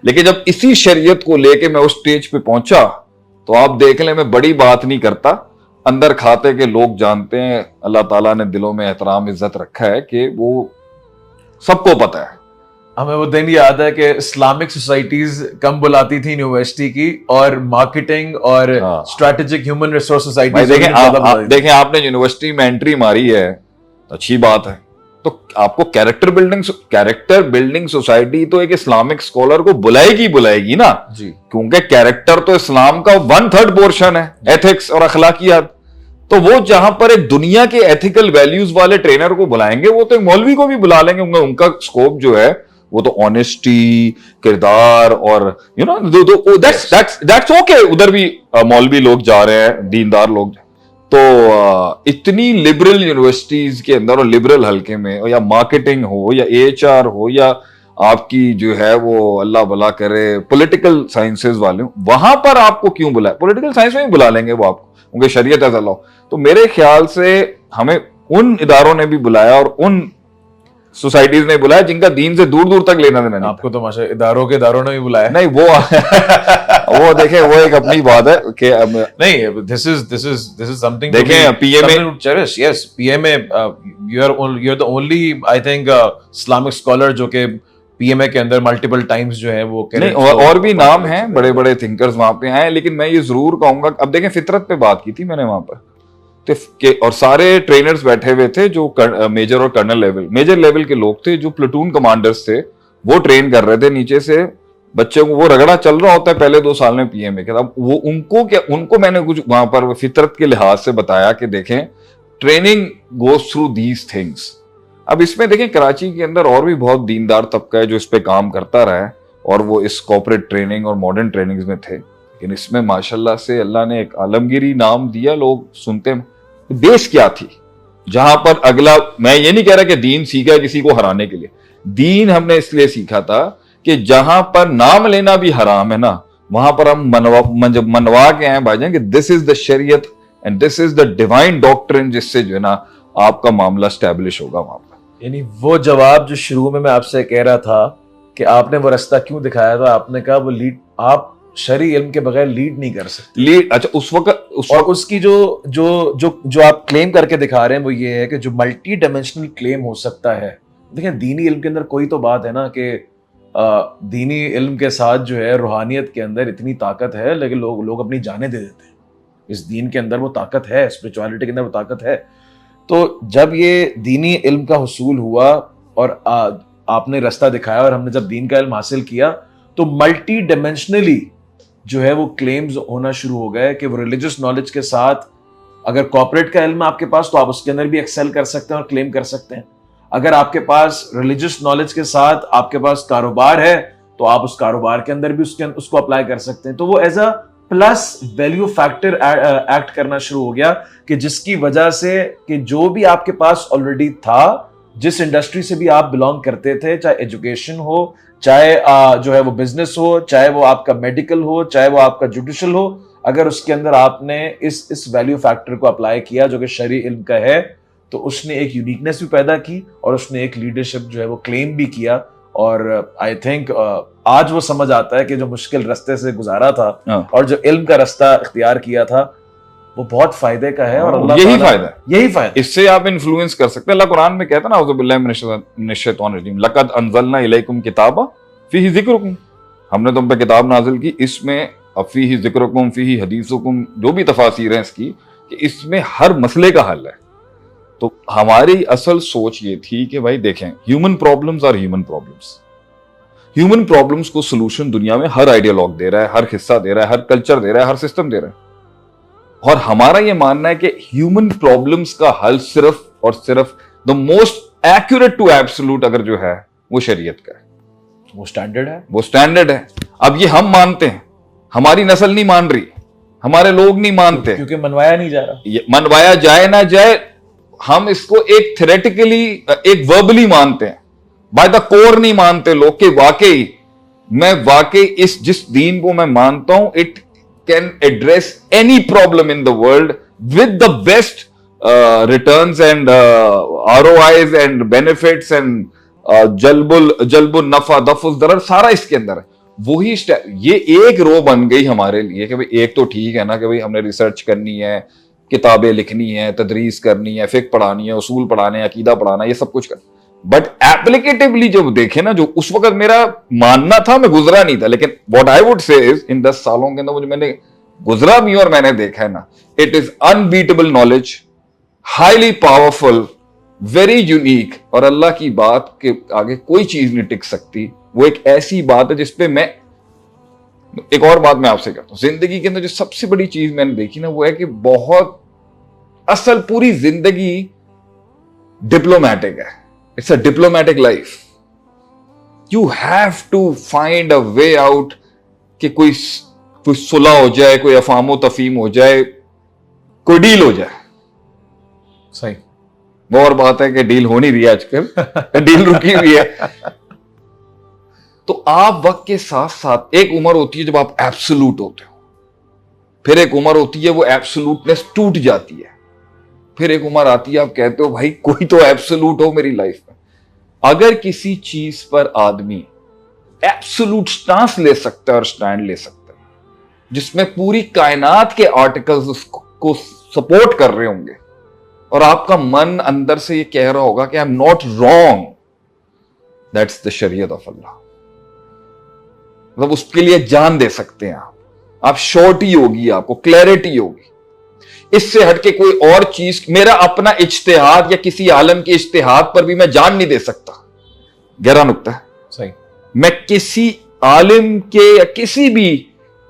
लेकिन जब इसी शरीयत को लेके मैं उस स्टेज पे पहुंचा तो आप देख लें, मैं बड़ी बात नहीं करता, अंदर खाते के लोग जानते हैं, अल्लाह ताला ने दिलों में एहतराम इज्जत रखा है कि वो सबको पता है। हमें वो दिन याद है कि इस्लामिक सोसाइटीज कम बुलाती थी यूनिवर्सिटी की, और मार्केटिंग और स्ट्रेटेजिक ह्यूमन रिसोर्स सोसाइटी। देखें आपने यूनिवर्सिटी में एंट्री मारी है, अच्छी बात है, तो आपको कैरेक्टर बिल्डिंग सोसाइटी तो एक इस्लामिक स्कॉलर को बुलाएगी ना जी, क्योंकि कैरेक्टर तो इस्लाम का 1/3 पोर्शन है, एथिक्स और अखलाकियात। तो वो जहां पर एक दुनिया के एथिकल वैल्यूज वाले ट्रेनर को बुलाएंगे, वो तो एक मौलवी को भी बुला लेंगे, उनका स्कोप जो है वो तो ऑनेस्टी, किरदार और यू नो दैट्स ओके। उधर भी मौलवी लोग जा रहे हैं, दीनदार लोग। तो इतनी लिबरल यूनिवर्सिटीज के अंदर और लिबरल हलके में, या मार्केटिंग हो या एएचआर हो या आपकी जो है वो अल्लाह भला करे पॉलिटिकल साइंसेज वाले, वहां पर आपको क्यों बुलाए? पॉलिटिकल साइंस में ही बुला लेंगे वो आपको, क्योंकि शरीयत एज अ लॉ। तो मेरे ख्याल से हमें उन इदारों ने भी बुलाया और उन सोसाइटीज ने बुलाया जिनका दीन से दूर दूर तक लेना देना नहीं। आपको तो माशा इदारों ने भी बुलाया। नहीं वो देखें, वो एक अपनी बात है कि नहीं, दिस इज समथिंग देखें PMA cherish. Yes, PMA you are the only I think Islamic scholar जो कि पीएमए के अंदर मल्टीपल टाइम्स जो है वो नहीं, और भी नाम हैं, बड़े बड़े थिंकर्स वहां पे हैं, लेकिन मैं ये जरूर कहूंगा, अब देखें फितरत पे बात की थी मैंने वहां पर, और सारे ट्रेनर्स बैठे हुए थे जो मेजर और कर्नल लेवल, मेजर लेवल के लोग थे, जो प्लेटून कमांडर्स थे, वो ट्रेन कर रहे थे नीचे से बच्चों को। वो रगड़ा चल रहा होता है पहले 2 साल में पीएमए के, अब वो उनको मैंने कुछ वहां पर फितरत के लिहाज से बताया कि देखें training goes through these things. अब इसमें देखें कराची के अंदर और भी बहुत दीनदार तबका है जो इस पे काम करता रहा है, और वो इस कॉर्पोरेट ट्रेनिंग और मॉडर्न ट्रेनिंग्स में थे, लेकिन इसमें माशाल्लाह से अल्लाह ने एक आलमगीरी नाम दिया, लोग सुनते। बेस क्या थी जहां पर अगला, मैं ये नहीं कह रहा कि दीन सीखा है किसी को हराने के लिए, दीन हमने इसलिए सीखा था कि जहां पर नाम लेना भी हराम है ना, वहां पर हम मनवा के आए भाईजान कि दिस इज द शरीयत and this is the divine doctrine, जिससे जो है ना आपका मामला स्टैब्लिश होगा वहां पर। यानी वो जवाब जो शुरू में मैं आपसे कह रहा था कि आपने वो रास्ता क्यों दिखाया था, आपने कहा वो लीड, आप शरी इल्म के बगैर लीड नहीं कर सकते। लीड, अच्छा उस वक्त और उसकी जो आप क्लेम करके दिखा रहे हैं वो ये है कि जो मल्टी डायमेंशनल क्लेम हो सकता है। देखिए दीनी इल्म के अंदर कोई तो बात है ना कि दीनी इल्म के साथ जो है रूहानियत के अंदर इतनी ताकत है, लेकिन लोग अपनी जानें दे देते हैं। इस दीन के अंदर वो ताकत है, स्पिरिचुअलिटी के अंदर वो ताकत है। तो जब ये दीनी इल्म का हुसूल हुआ और आपने रास्ता दिखाया और हमने जब दीन का इल्म हासिल किया, तो मल्टी डायमेंशनली जो है वो क्लेम्स होना शुरू हो गए कि वो रिलीजियस नॉलेज के साथ, अगर कॉर्पोरेट का इल्म आपके पास तो आप उसके अंदर भी एक्सेल कर सकते हैं और क्लेम कर सकते हैं। अगर आपके पास रिलीजियस नॉलेज के साथ आपके पास कारोबार है तो आप उस कारोबार के अंदर भी उसको अप्लाई कर सकते हैं। तो वो as a plus value factor act करना शुरू हो गया कि जिसकी वजह से कि जो भी आपके पास ऑलरेडी था, जिस इंडस्ट्री से भी आप बिलोंग करते थे, चाहे एजुकेशन हो, चाहे जो है वो बिजनेस हो, चाहे वो आपका मेडिकल हो, चाहे वो आपका जुडिशल हो, अगर उसके अंदर आपने इस वैल्यू फैक्टर को अप्लाई किया जो कि शरी इल्म का है, तो उसने एक यूनिकनेस भी पैदा की और उसने एक लीडरशिप जो है वो क्लेम भी किया। और आई थिंक आज वो समझ आता है कि जो मुश्किल रास्ते से गुजारा था और जो इल्म का रास्ता इख्तियार किया था वो बहुत फायदे का है। और अल्लाह यही फायदा, इससे आप इन्फ्लुएंस कर सकते हैं। अल्लाह कुरान में कहता है ना, औज़ु बिल्लाहि मिनश शैतानिर रजीम, लक़द अंज़लना इलैकुम किताबा फ़ीही ज़िक्रुकुम, हमने तुम पे किताब नाजिल की, इसमें फ़ीही ज़िक्रुकुम फ़ीही हदीसुकुम, जो भी तफासीर हैं इसकी, कि इसमें हर मसले का हल है। तो हमारी असल सोच ये थी कि भाई देखें, human problems are human problems. Human problems को सोल्यूशन दुनिया में हर आइडियोलॉग दे रहा है, हर हिस्सा दे रहा है, हर कल्चर दे रहा है, हर सिस्टम दे रहा है। और हमारा ये मानना है कि ह्यूमन प्रॉब्लम्स का हल सिर्फ और सिर्फ the most accurate to absolute अगर जो है वो शरीयत का है, वो स्टैंडर्ड है, वो स्टैंडर्ड है। अब ये हम मानते हैं, हमारी नस्ल नहीं मान रही, हमारे लोग नहीं मानते, क्योंकि मनवाया नहीं जा रहा। ये मनवाया जाए ना जाए, हम इसको एक थ्योरेटिकली, एक वर्बली मानते हैं, बाय द कोर नहीं मानते लोग कि वाकई इस जिस दीन को मैं मानता हूं, it can address any problem in the world with the best returns and ROIs and benefits and जल्बुल नफा दफुल दरर, सारा इसके अंदर है। वही ये एक रो बन गई हमारे लिए कि भाई एक तो ठीक है ना कि भाई हमने रिसर्च करनी है, किताबें लिखनी है, तदरीस करनी है, फिक्र पढ़ानी है, उसूल पढ़ाने, अकीदा पढ़ाना, ये सब कुछ कर, बट एप्लीकेटिवली जब देखे ना, जो उस वक्त मेरा मानना था, मैं गुजरा नहीं था, लेकिन what I would say is in 10 सालों के अंदर मुझे मैंने गुजरा भी और मैंने देखा है ना, it is unbeatable knowledge, highly powerful, very unique, और अल्लाह की बात के आगे कोई चीज नहीं टिक सकती। वो एक ऐसी बात है जिसपे मैं, एक और बात मैं आपसे कहता हूं, जिंदगी के अंदर जो सबसे बड़ी चीज मैंने देखी ना, वो है कि बहुत असल पूरी जिंदगी डिप्लोमैटिक है। It's a diplomatic life. You have to find a way out कि कोई सुलह हो जाए, कोई अफामो तफीम हो जाए, कोई डील हो जाए। सही। वो और बात है कि डील हो नहीं रही है आजकल, डील रुकी हुई है। तो आप वक्त के साथ साथ, एक उम्र होती है जब आप एब्सोल्यूट होते हो, फिर एक उम्र होती है वो एब्सोल्यूटनेस टूट जाती है, फिर एक उम्र आती है आप कहते हो भाई कोई तो एब्सोल्यूट हो मेरी लाइफ में। अगर किसी चीज पर आदमी एब्सोल्यूट स्टांस ले सकता है और स्टैंड ले सकता है, जिसमें पूरी कायनात के आर्टिकल्स उसको सपोर्ट कर रहे होंगे, और आपका मन अंदर से ये कह रहा होगा कि I am not wrong, that's the शरीयत ऑफ अल्लाह। मतलब उसके लिए जान दे सकते हैं आप श्योरिटी होगी, आपको क्लैरिटी होगी। इससे हटके कोई और चीज, मेरा अपना इज्तिहाद या किसी आलम के इज्तिहाद पर भी मैं जान नहीं दे सकता। गहरा नुक्ता है। सही। मैं किसी आलिम के या किसी भी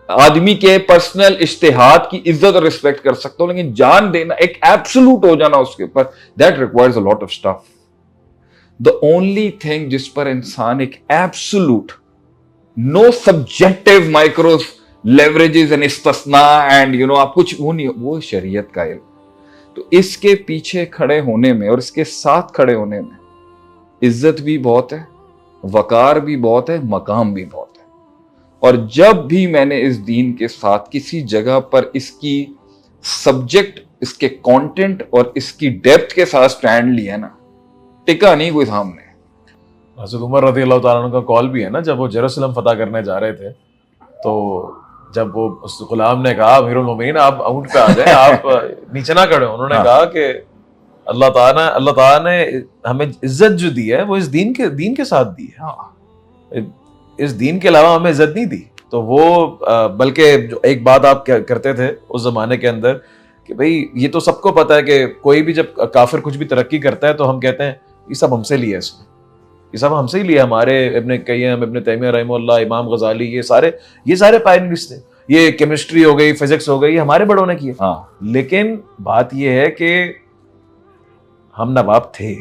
आदमी के पर्सनल इज्तिहाद की इज्जत और रिस्पेक्ट कर सकता हूं, लेकिन जान देना, एक एब्सोल्यूट हो जाना उसके ऊपर, that requires a lot of stuff. The only thing जिस पर इंसान एक absolute, no subjective micro leverages and इस्तिस्ना एंड आप कुछ, वो नहीं, वो शरीयत का इल्म। तो इसके पीछे खड़े होने में और इसके साथ खड़े होने में इज्जत भी बहुत है, वकार भी बहुत है, मकाम भी बहुत है। और जब भी मैंने इस दीन के साथ किसी जगह पर इसकी सब्जेक्ट, इसके कंटेंट और इसकी डेप्थ के साथ स्टैंड लिया ना, टिका नहीं कोई सामने। हज़रत उमर रज़ी अल्लाह तआला अन्हु का कॉल भी है ना, जब वो जेरूसलम फतह करने जा रहे थे, तो जब वो उस गुलाम ने कहा अमीरुल मोमिनीन आप ऊंट पे आ जाए, आप नीचे ना खड़े हो, उन्होंने कहा कि अल्लाह ताला ने हमें इज्जत जो दी है वो इस दीन के साथ दी है, इस दीन के अलावा हमें इज्जत नहीं दी। तो वो बल्कि जो एक बात आप करते थे उस जमाने के अंदर कि भाई ये तो सबको पता है कि कोई भी जब काफिर कुछ भी तरक्की करता है तो हम कहते हैं ये सब हमसे लिया, इसने ये सब हमसे ही लिया। हमारे इब्न क़य्यिम, इब्न तैमिया रहमहुल्लाह, इमाम गजाली, ये सारे पायनियर्स थे। ये केमिस्ट्री हो गई, फिजिक्स हो गई, ये हमारे बड़ों ने किए। हाँ। लेकिन बात ये है कि हम नवाब थे।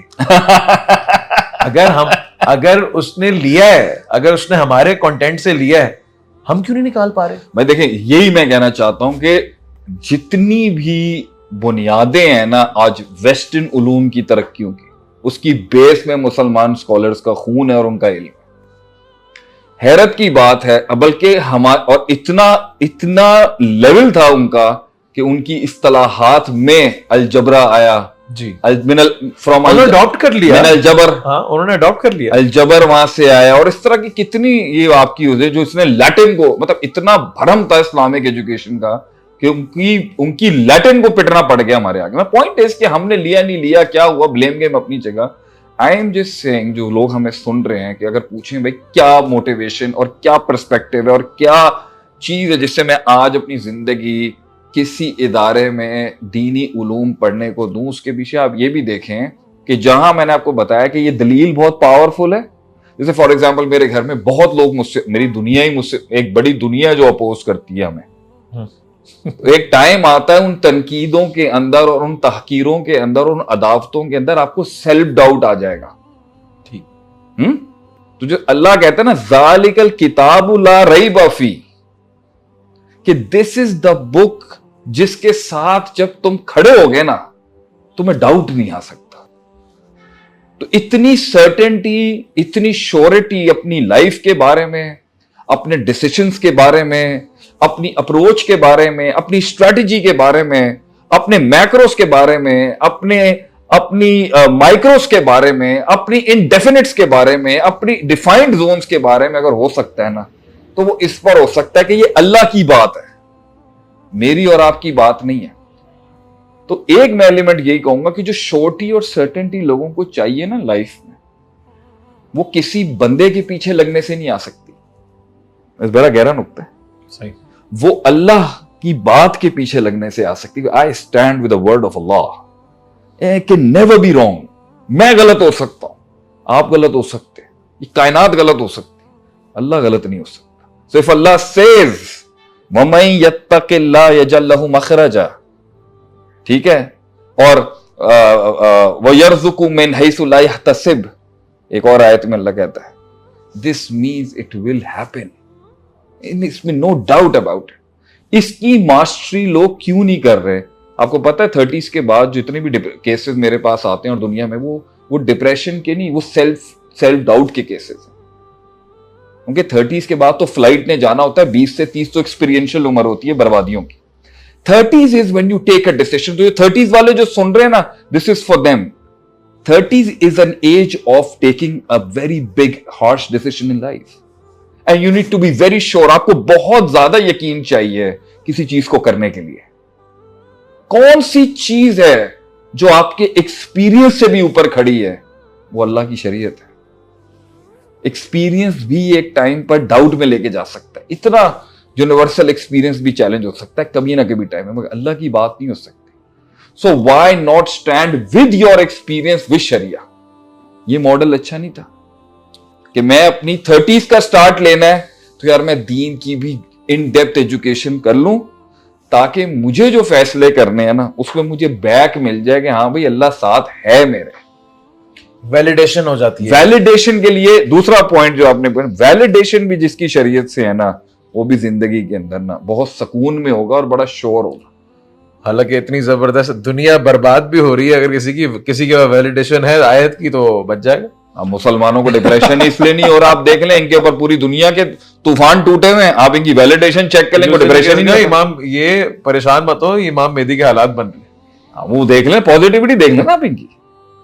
अगर उसने लिया है, अगर उसने हमारे कंटेंट से लिया है, हम क्यों नहीं निकाल पा रहे? मैं देखें, यही मैं कहना चाहता हूं कि जितनी भी बुनियादें हैं ना आज वेस्टर्न उलूम की तरक्कियों की, उसकी बेस में मुसलमान स्कॉलर्स का खून है और उनका इल्म। हैरत की बात है, बल्कि और इतना लेवल था उनका कि उनकी इस्तिलाहात में अलजबरा आया जी, उन्होंने अडॉप्ट कर लिया, अलजबर, हाँ उन्होंने अडॉप्ट कर लिया, अलजबर वहां से आया। और इस तरह की कितनी ये आपकी यूज जो इसने लैटिन को, मतलब इतना भरम था इस्लामिक एजुकेशन का कि उनकी लैटिन को पिटना पड़ गया हमारे आगे। मैं पॉइंट इज कि हमने लिया नहीं लिया, क्या हुआ, ब्लेम गेम अपनी जगह। आई एम जस्ट सेइंग, जो लोग हमें सुन रहे हैं, कि अगर पूछें भाई क्या मोटिवेशन और क्या पर्सपेक्टिव है और क्या चीज है जिससे मैं आज अपनी जिंदगी किसी इदारे में दीनी उलूम पढ़ने को दूं, उसके पीछे आप ये भी देखें कि जहां मैंने आपको बताया कि ये दलील बहुत पावरफुल है, जैसे फॉर एग्जांपल मेरे घर में बहुत लोग मुझसे, मेरी दुनिया ही मुझसे, एक बड़ी दुनिया जो अपोज करती है हमें, एक टाइम आता है उन तनकीदों के अंदर और उन तहकीरों के अंदर और उन अदावतों के अंदर आपको सेल्फ डाउट आ जाएगा। ठीक, तो जो अल्लाह कहता है ना, ज़ालिकल किताबु ला रैब फी, कि दिस इज द बुक जिसके साथ जब तुम खड़े होगे ना तुम्हें डाउट नहीं आ सकता। तो इतनी सर्टेनिटी, इतनी श्योरिटी अपनी लाइफ के बारे में, अपने डिसीजंस के बारे में, अपनी अप्रोच के बारे में, अपनी स्ट्रेटजी के बारे में, अपने मैक्रोस के बारे में, अपनी माइक्रोस के बारे में, अपनी इनडेफिनिट्स के बारे में, अपनी डिफाइंड जोन्स के बारे में अगर हो सकता है ना, तो वो इस पर हो सकता है कि ये अल्लाह की बात है, मेरी और आपकी बात नहीं है। तो एक मैं एलिमेंट यही कहूंगा कि जो श्योरिटी और सर्टेनिटी लोगों को चाहिए ना लाइफ में, वो किसी बंदे के पीछे लगने से नहीं आ सकती। इस बड़ा गहरा नुक्ता है, सही। वो अल्लाह की बात के पीछे लगने से आ सकती है। I stand with the word of Allah, can never be wrong. मैं गलत हो सकता हूं, आप गलत हो सकते हैं, ये कायनात गलत हो सकती है, अल्लाह गलत नहीं हो सकता। सो इफ अल्लाह सेज वमन यत्तकिल्लाह यजअल लहू मखरजा, ठीक है, और वयरज़ुकु मिन हैसु ला यहतसिब, एक और आयत में अल्लाह कहता है this means it will happen, इसमें नो डाउट अबाउट इट। इसकी मास्टरी लोग क्यों नहीं कर रहे? आपको पता है 30s के बाद जितने भी केसेस मेरे पास आते हैं और दुनिया में, वो डिप्रेशन के नहीं, वो सेल्फ डाउट के केसेस हैं। उनके 30s के बाद तो फ्लाइट ने जाना होता है, 20 से 30 तो एक्सपीरियंशियल उम्र होती है बर्बादियों की। 30s is when you take a decision. तो ये 30s वाले जो सुन रहे हैं ना, this is for them. 30s is an age of taking a very big harsh decision in life and you need to be very sure. आपको बहुत ज्यादा यकीन चाहिए किसी चीज को करने के लिए। कौन सी चीज है जो आपके एक्सपीरियंस से भी ऊपर खड़ी है? वो अल्लाह की शरीयत है। एक्सपीरियंस भी एक टाइम पर डाउट में लेके जा सकता है, इतना यूनिवर्सल एक्सपीरियंस भी चैलेंज हो सकता है कभी ना कभी टाइम में, मगर अल्लाह की बात नहीं हो सकती। So why not stand with your experience with शरिया? ये मॉडल अच्छा नहीं था कि मैं अपनी 30s का स्टार्ट लेना है तो यार मैं दीन की भी इन डेप्थ एजुकेशन कर लूं, ताकि मुझे जो फैसले करने हैं ना उसमें मुझे बैक मिल जाए कि हाँ भाई अल्लाह साथ है मेरे। वैलिडेशन हो जाती है। वैलिडेशन के लिए दूसरा पॉइंट जो आपने बोला, वैलिडेशन भी जिसकी शरीयत से है ना, वो भी जिंदगी के अंदर ना बहुत सुकून में होगा और बड़ा श्योर होगा। हालांकि इतनी जबरदस्त दुनिया बर्बाद भी हो रही है, अगर किसी के वैलिडेशन है आयत की तो बच जाएगा। अब मुसलमानों को डिप्रेशन इसलिए नहीं, और आप देख लें इनके ऊपर पूरी दुनिया के तूफान टूटे हुए हैं, आप इनकी वैलिडेशन चेक कर लेंगे, डिप्रेशन ही नहीं। इमाम ये परेशान मत हो, इमाम मेहदी के हालात बन रहे, वो देख लें, पॉजिटिविटी देख लें आप इनकी।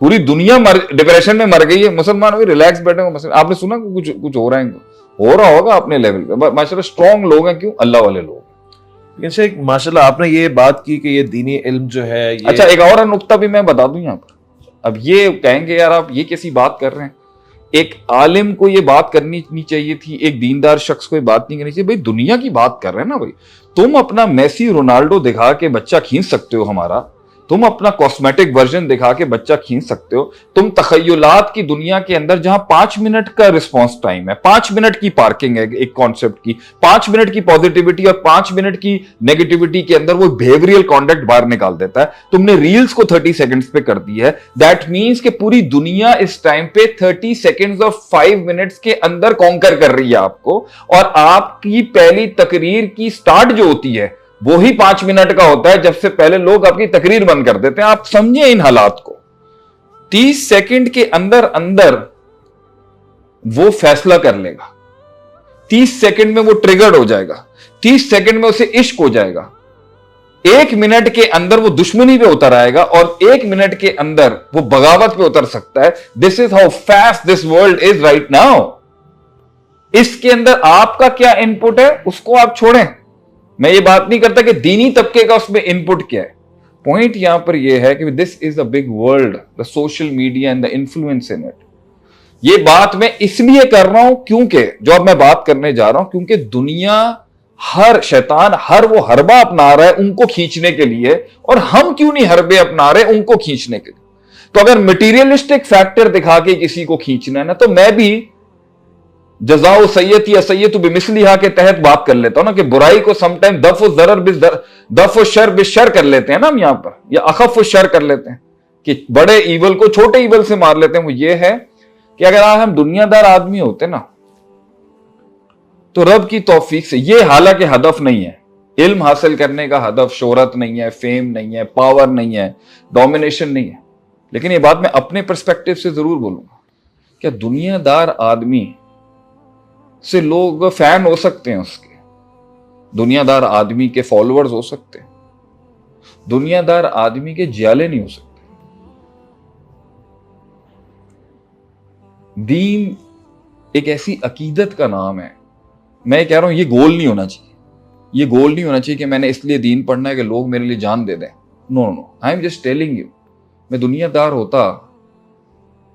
पूरी दुनिया डिप्रेशन में मर गई है, मुसलमान भी रिलैक्स बैठे हो। आपने सुना कुछ हो रहा है, हो रहा होगा अपने लेवल पे। माशाल्लाह स्ट्रॉन्ग लोग हैं, क्यों? अल्लाह वाले लोग। शेख माशाल्लाह आपने ये बात की कि ये दीनी इल्म जो है ये... अच्छा, एक और नुक्ता भी मैं बता दूं यहाँ पर। अब ये कहेंगे यार आप ये कैसी बात कर रहे हैं, एक आलिम को ये बात करनी नहीं चाहिए थी, एक दीनदार शख्स को ये बात नहीं करनी चाहिए। भाई दुनिया की बात कर रहे हैं ना भाई, तुम अपना मेसी रोनाल्डो दिखा के बच्चा खींच सकते हो हमारा, तुम अपना कॉस्मेटिक वर्जन दिखा के बच्चा खींच सकते हो, तुम तखय्युलात की दुनिया के अंदर जहां 5 मिनट का रिस्पॉन्स टाइम है, 5 मिनट की पार्किंग है एक कॉन्सेप्ट की, 5 मिनट की पॉजिटिविटी और 5 मिनट की नेगेटिविटी के अंदर वो बिहेवियरल कॉन्डक्ट बाहर निकाल देता है। तुमने रील्स को 30 सेकंड्स पे कर दी है। दैट मीन्स कि पूरी दुनिया इस टाइम पे 30 सेकंड्स और 5 मिनट्स के अंदर कॉन्कर कर रही है आपको, और आपकी पहली तकरीर की स्टार्ट जो होती है वो ही 5 मिनट का होता है, जब से पहले लोग आपकी तकरीर बंद कर देते हैं। आप समझिए इन हालात को। 30 सेकंड के अंदर अंदर वो फैसला कर लेगा, 30 सेकंड में वो ट्रिगर्ड हो जाएगा, 30 सेकंड में उसे इश्क हो जाएगा, 1 मिनट के अंदर वो दुश्मनी पे उतर आएगा, और 1 मिनट के अंदर वो बगावत पे उतर सकता है। This is how fast this world is right now. इसके अंदर आपका क्या इनपुट है उसको आप छोड़ें। मैं ये बात नहीं करता कि दीनी तबके का उसमें इनपुट क्या है। पॉइंट यहां पर यह है कि this is a big world, the social media and the influence in it. ये बात मैं इसलिए कर रहा हूं क्योंकि जो अब मैं बात करने जा रहा हूं, क्योंकि दुनिया हर शैतान हर वो हरबा अपना रहा है उनको खींचने के लिए, और हम क्यों नहीं हरबे अपना रहे उनको खींचने के लिए? तो अगर मटीरियलिस्टिक फैक्टर दिखा के किसी को खींचना है ना, तो मैं भी जजाओ सैयत या सैयत बिमिसलिहा के तहत बात कर लेता हूं ना, कि बुराई को समटाइम दफ शर बिशर कर लेते हैं ना हम यहां पर, या अखफ शर कर लेते हैं कि बड़े ईवल को छोटे ईवल से मार लेते हैं। वो ये है कि अगर आज हम दुनियादार आदमी होते ना, तो रब की तौफीक से, ये हालांकि हदफ नहीं है, इल्म हासिल करने का हदफ शोहरत नहीं है, फेम नहीं है, पावर नहीं है, डोमिनेशन नहीं है, लेकिन ये बात मैं अपने पर्सपेक्टिव से जरूर बोलूंगा, क्या दुनियादार आदमी से लोग फैन हो सकते हैं, उसके दुनियादार आदमी के फॉलोअर्स हो सकते हैं, दुनियादार आदमी के जियाले नहीं हो सकते। दीन एक ऐसी अकीदत का नाम है, मैं कह रहा हूं ये गोल नहीं होना चाहिए, ये गोल नहीं होना चाहिए कि मैंने इसलिए दीन पढ़ना है कि लोग मेरे लिए जान दे दें। No no, I am just telling you, मैं दुनियादार होता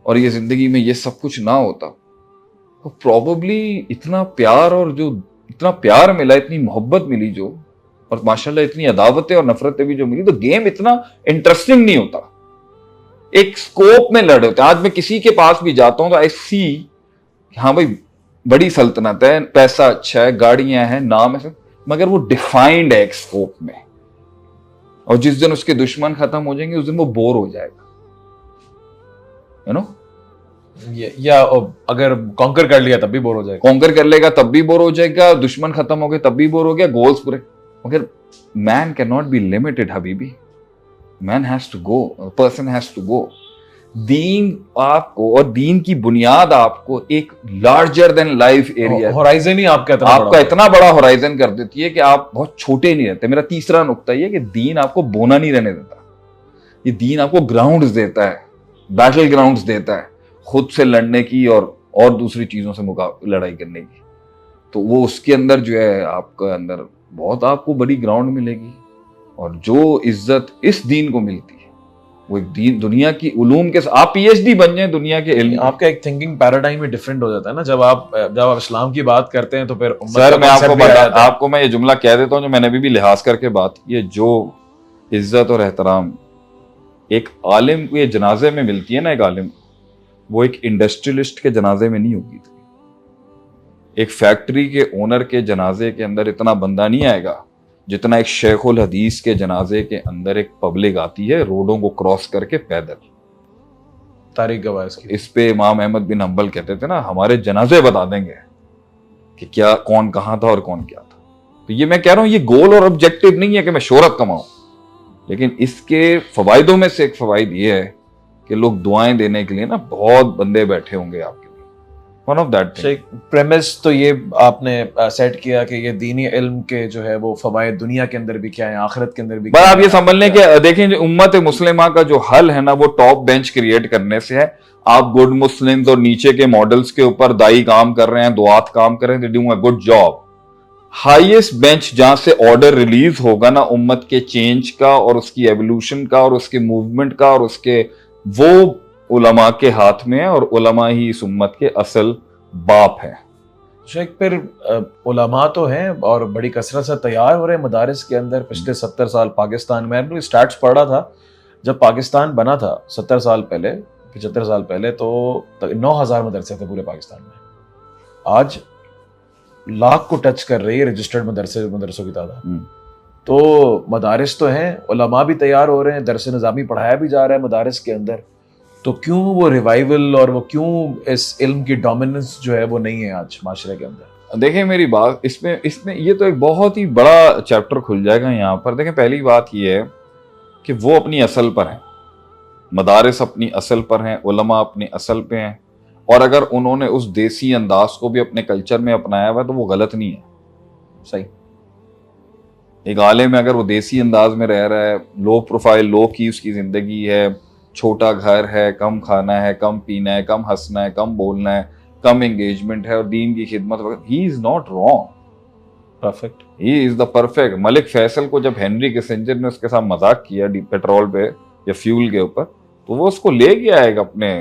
और ये जिंदगी में ये सब कुछ ना होता, तो प्रॉबली इतना प्यार, और जो इतना प्यार मिला, इतनी मोहब्बत मिली जो, और माशाल्लाह इतनी अदावतें और नफरतें भी जो मिली, तो गेम इतना इंटरेस्टिंग नहीं होता। एक स्कोप में लड़े होते हैं। आज मैं किसी के पास भी जाता हूं तो आई सी, हाँ भाई बड़ी सल्तनत है, पैसा अच्छा है, गाड़ियां हैं, नाम है, मगर वो डिफाइंड है एक स्कोप में, और जिस दिन उसके दुश्मन खत्म हो जाएंगे उस दिन वो बोर हो जाएगा, यू नो। या अगर कॉन्कर कर लिया तब भी बोर हो जाएगा, कॉन्कर कर लेगा तब भी बोर हो जाएगा, दुश्मन खत्म हो गए तब भी बोर हो गया, गोल्स पूरे। मगर man can not be limited हबीबी, man has to go, person has to go. दीन आपको, और दीन की बुनियाद आपको एक larger than life area, horizon ही आपका इतना बड़ा होराइजन कर देती है कि आप बहुत छोटे नहीं रहते। मेरा तीसरा नुक्ता ये कि दीन आपको बोना नहीं रहने देता, ये दीन आपको ग्राउंड्स देता है, बैटल ग्राउंड्स देता है, खुद से लड़ने की और दूसरी चीजों से लड़ाई करने की। तो वो उसके अंदर जो है, आपका अंदर बहुत आपको बड़ी ग्राउंड मिलेगी, और जो इज्जत इस दीन को मिलती है वो एक दीन, दुनिया की उलूम के, आप पीएचडी बन जाए दुनिया के इल्म, आपका एक थिंकिंग पैराडाइम ही डिफरेंट हो जाता है ना। जब आप इस्लाम की बात करते हैं तो फिर सर मैं आपको मैं ये जुमला कह देता हूँ जो मैंने अभी भी लिहाज करके बात की है, जो इज्जत और एहतराम एक आलिम को ये जनाजे में मिलती है ना, एक आलिम, वो एक इंडस्ट्रियलिस्ट के जनाजे में नहीं होगी। एक फैक्ट्री के ओनर के जनाजे के अंदर इतना बंदा नहीं आएगा जितना एक शेखुल हदीस के जनाजे के अंदर एक पब्लिक आती है रोडों को क्रॉस करके पैदल। तारीख गवाह इसकी। इस पे इमाम अहमद बिन हंबल कहते थे ना, हमारे जनाजे बता देंगे कि क्या कौन कहाँ था और कौन क्या था। तो ये मैं कह रहा हूं, ये गोल और ऑब्जेक्टिव नहीं है कि मैं शोहरत कमाऊं, लेकिन इसके फवायदों में से एक फवायद ये है कि लोग दुआएं देने के लिए ना बहुत बंदे बैठे होंगे आपके लिए। वन ऑफ दैट प्रेमिस तो ये आपने सेट किया कि ये दीनी इल्म के जो है वो फवायद दुनिया के अंदर भी क्या है, आखिरत के अंदर भी क्या है। आप ये समझ लें कि देखें, जो उम्मत मुस्लिमा का जो हल है ना, वो टॉप बेंच क्रिएट करने से है। आप गुड मुस्लिम्स और नीचे के मॉडल्स के ऊपर दाई काम कर रहे हैं, दुआत काम कर रहे हैं, they doing a good job. Highest bench जहां से ऑर्डर रिलीज होगा ना उम्मत के चेंज का और उसकी एवोल्यूशन का और उसके मूवमेंट का और उसके, वो उलमा के हाथ में है, और उलमा ही इस उम्मत के असल बाप है। शेख फिर उलमा तो हैं और बड़ी कसरत से तैयार हो रहे हैं मदारिस के अंदर। पिछले 70 साल पाकिस्तान में, मैंने स्टैट्स पढ़ा था, जब पाकिस्तान बना था 70 साल पहले, 75 साल पहले, तो 9,000 मदरसे थे पूरे पाकिस्तान में। आज लाख को टच कर रही है रजिस्टर्ड मदरसों की तादाद। तो मदारिस तो हैं, उलमा भी तैयार हो रहे हैं, दरस निज़ामी पढ़ाया भी जा रहा है मदारिस के अंदर। तो क्यों वो रिवाइवल और वो क्यों इस इल्म की डोमिनेंस जो है वो नहीं है आज माशरे के अंदर? देखें मेरी बात, इसमें ये तो एक बहुत ही बड़ा चैप्टर खुल जाएगा यहाँ पर। देखें, पहली बात ये है कि वो अपनी असल पर हैं, मदारिस अपनी असल पर हैं, उलमा अपनी असल पे हैं, और अगर उन्होंने उस देसी अंदाज को भी अपने कल्चर में अपनाया हुआ तो वो गलत नहीं है। सही, एक आलिम में अगर वो देसी अंदाज में रह रहा है, लो प्रोफाइल, लो की उसकी जिंदगी है, छोटा घर है, कम खाना है, कम पीना है, कम हंसना है, कम बोलना है, कम एंगेजमेंट है, और दीन की खिदमत, he is not wrong, perfect, he is the perfect. Malik Faisal को जब हेनरी किसिंजर ने उसके साथ मजाक किया पेट्रोल पे या फ्यूल के ऊपर, तो वो उसको ले गया एक अपने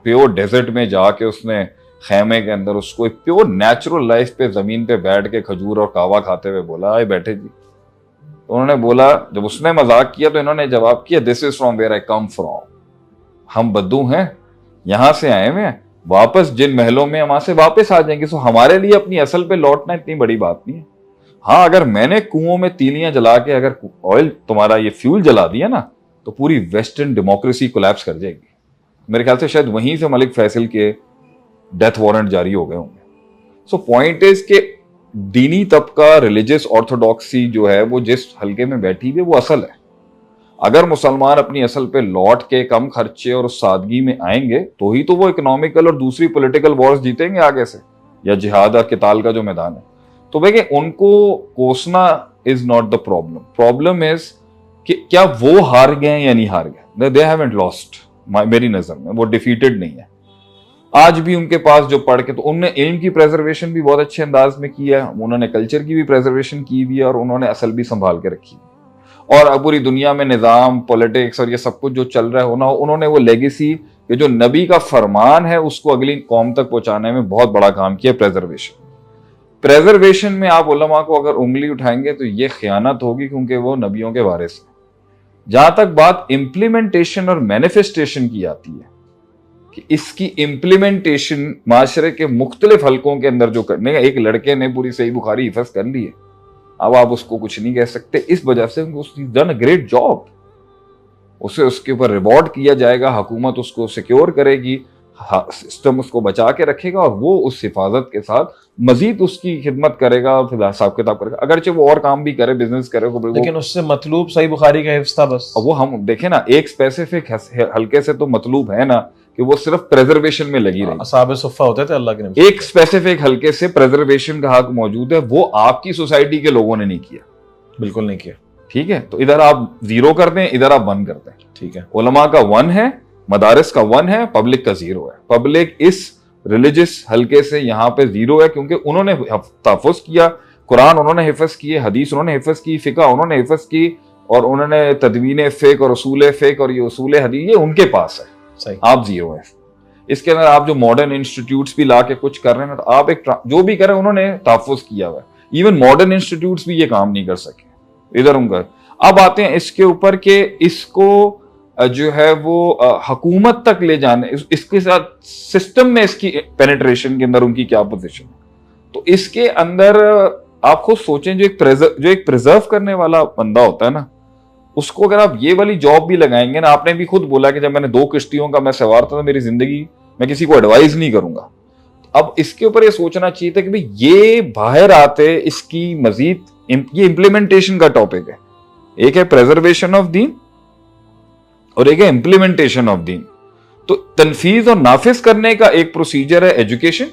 प्योर डेजर्ट में जाके उसने खेमे के अंदर उसको एक प्योर नेचुरल लाइफ पे जमीन पे बैठ के खजूर और कावा खाते हुए बोला, आए बैठे जी। तो उन्होंने बोला, जब उसने मजाक किया तो इन्होंने जवाब किया, this is from where I come from, हम बद्दू हैं, यहां से आए हुए हैं, वापस जिन महलों में वहां से वापस आ जाएंगे। सो हमारे लिए अपनी असल पे लौटना इतनी बड़ी बात नहीं है। हाँ, अगर मैंने कुओं में तीलियां जला के अगर ऑयल तुम्हारा ये फ्यूल जला दिया ना, तो पूरी वेस्टर्न डेमोक्रेसी कोलैप्स कर जाएगी। मेरे ख्याल से शायद वहीं से मलिक फैसल के डेथ वारंट जारी हो गए होंगे। सो पॉइंट इज के दीनी तबका, रिलीजियस ऑर्थोडॉक्सी जो है वो जिस हल्के में बैठी हुई है वो असल है। अगर मुसलमान अपनी असल पे लौट के कम खर्चे और उस सादगी में आएंगे तो ही तो वो इकोनॉमिकल और दूसरी पॉलिटिकल वॉर्स जीतेंगे आगे से, या जिहाद और किताल का जो मैदान है। तो देखिए, उनको कोसना is not the problem, problem is कि क्या वो हार गए या नहीं हार गए। दे हैवंट लॉस्ट, मेरी नजर में वो डिफीटेड नहीं है। आज भी उनके पास जो पढ़ के, तो उन्होंने इल्म की प्रेजर्वेशन भी बहुत अच्छे अंदाज में किया है, उन्होंने कल्चर की भी प्रेजर्वेशन की हुई है और उन्होंने असल भी संभाल के रखी है। और अब पूरी दुनिया में निज़ाम, पॉलिटिक्स और ये सब कुछ जो चल रहा है होना, उन्होंने वो लेगेसी कि जो नबी का फरमान है उसको अगली कौम तक पहुंचाने में बहुत बड़ा काम किया। प्रेजर्वेशन में आप उलमा को अगर उंगली उठाएंगे तो ये खयानत होगी, क्योंकि वो नबियों के वारिस हैं। जहां तक बात इम्प्लीमेंटेशन और मैनिफेस्टेशन की आती है कि इसकी इम्प्लीमेंटेशन माशरे के मुख्तलिफ हलकों के अंदर जो करने, एक लड़के ने पूरी सही बुखारी हिफज कर ली है, अब आप उसको कुछ नहीं कह सकते इस वजह से उसने डन अ ग्रेट जॉब, उसे उसके ऊपर रिवॉर्ड किया जाएगा, हुकूमत उसको सिक्योर करेगी, सिस्टम उसको बचा के रखेगा और वो उस हिफाजत के साथ मजीद उसकी खिदमत करेगा और फिर हिसाब किताब करेगा। अगरचे वो और काम भी करे, बिजनेस करे, लेकिन उससे मतलूब सही बुखारी का हिफ्ज था बस। वो हम देखे ना, एक स्पेसिफिक हल्के से तो मतलूब है ना कि वो सिर्फ प्रेजर्वेशन में लगी रही। असहाबे सुफ़्फ़ा होते थे अल्लाह के नबी। एक स्पेसिफिक हल्के से प्रेजर्वेशन का हक मौजूद है, वो आपकी सोसाइटी के लोगों ने नहीं किया, बिल्कुल नहीं किया। ठीक है, तो इधर आप 0 कर दें, इधर आप 1 कर दें, ठीक है। उलमा का 1 है, मदारिस का 1 है, पब्लिक का 0 है। पब्लिक इस रिलीजियस हल्के से यहाँ पे 0 है, क्योंकि उन्होंने तहफ़्फ़ुज़ किया, कुरान उन्होंने हिफ़्ज़ किए, हदीस उन्होंने हिफ़्ज़ की, फ़िक़्ह उन्होंने हिफ़्ज़ की, और उन्होंने तदवीन फ़िक़्ह और उसूल फ़िक़्ह और ये उसूल हदीस ये उनके पास है। सही। आप 0 है। इसके अंदर आप जो मॉडर्न इंस्टीट्यूट्स भी ला के कुछ कर रहे हैं, तो आप एक जो भी करें उन्होंने तहफ़्फ़ुज़ किया हुआ है। इवन मॉडर्न इंस्टीट्यूट्स भी ये काम नहीं कर सके, इधर उनका। अब आते हैं इसके ऊपर के इसको जो है वो हुकूमत तक ले जाने, इसके साथ सिस्टम में इसकी पेनिट्रेशन के अंदर उनकी क्या पोजीशन है। तो इसके अंदर आप खुद सोचें, जो एक प्रिजर्व करने वाला बंदा होता है ना, उसको अगर आप ये वाली जॉब भी लगाएंगे ना, आपने भी खुद बोला कि जब मैंने 2 किश्तियों का मैं सवार था तो मेरी जिंदगी मैं किसी को एडवाइस नहीं करूंगा। अब इसके ऊपर ये सोचना चाहिए था कि भाई ये बाहर आते इसकी मजीद ये इंप्लीमेंटेशन का टॉपिक है। एक है प्रेजर्वेशन ऑफ दीन और एक है इंप्लीमेंटेशन ऑफ दीन। तो तनफीज और नाफिज करने का एक प्रोसीजर है एजुकेशन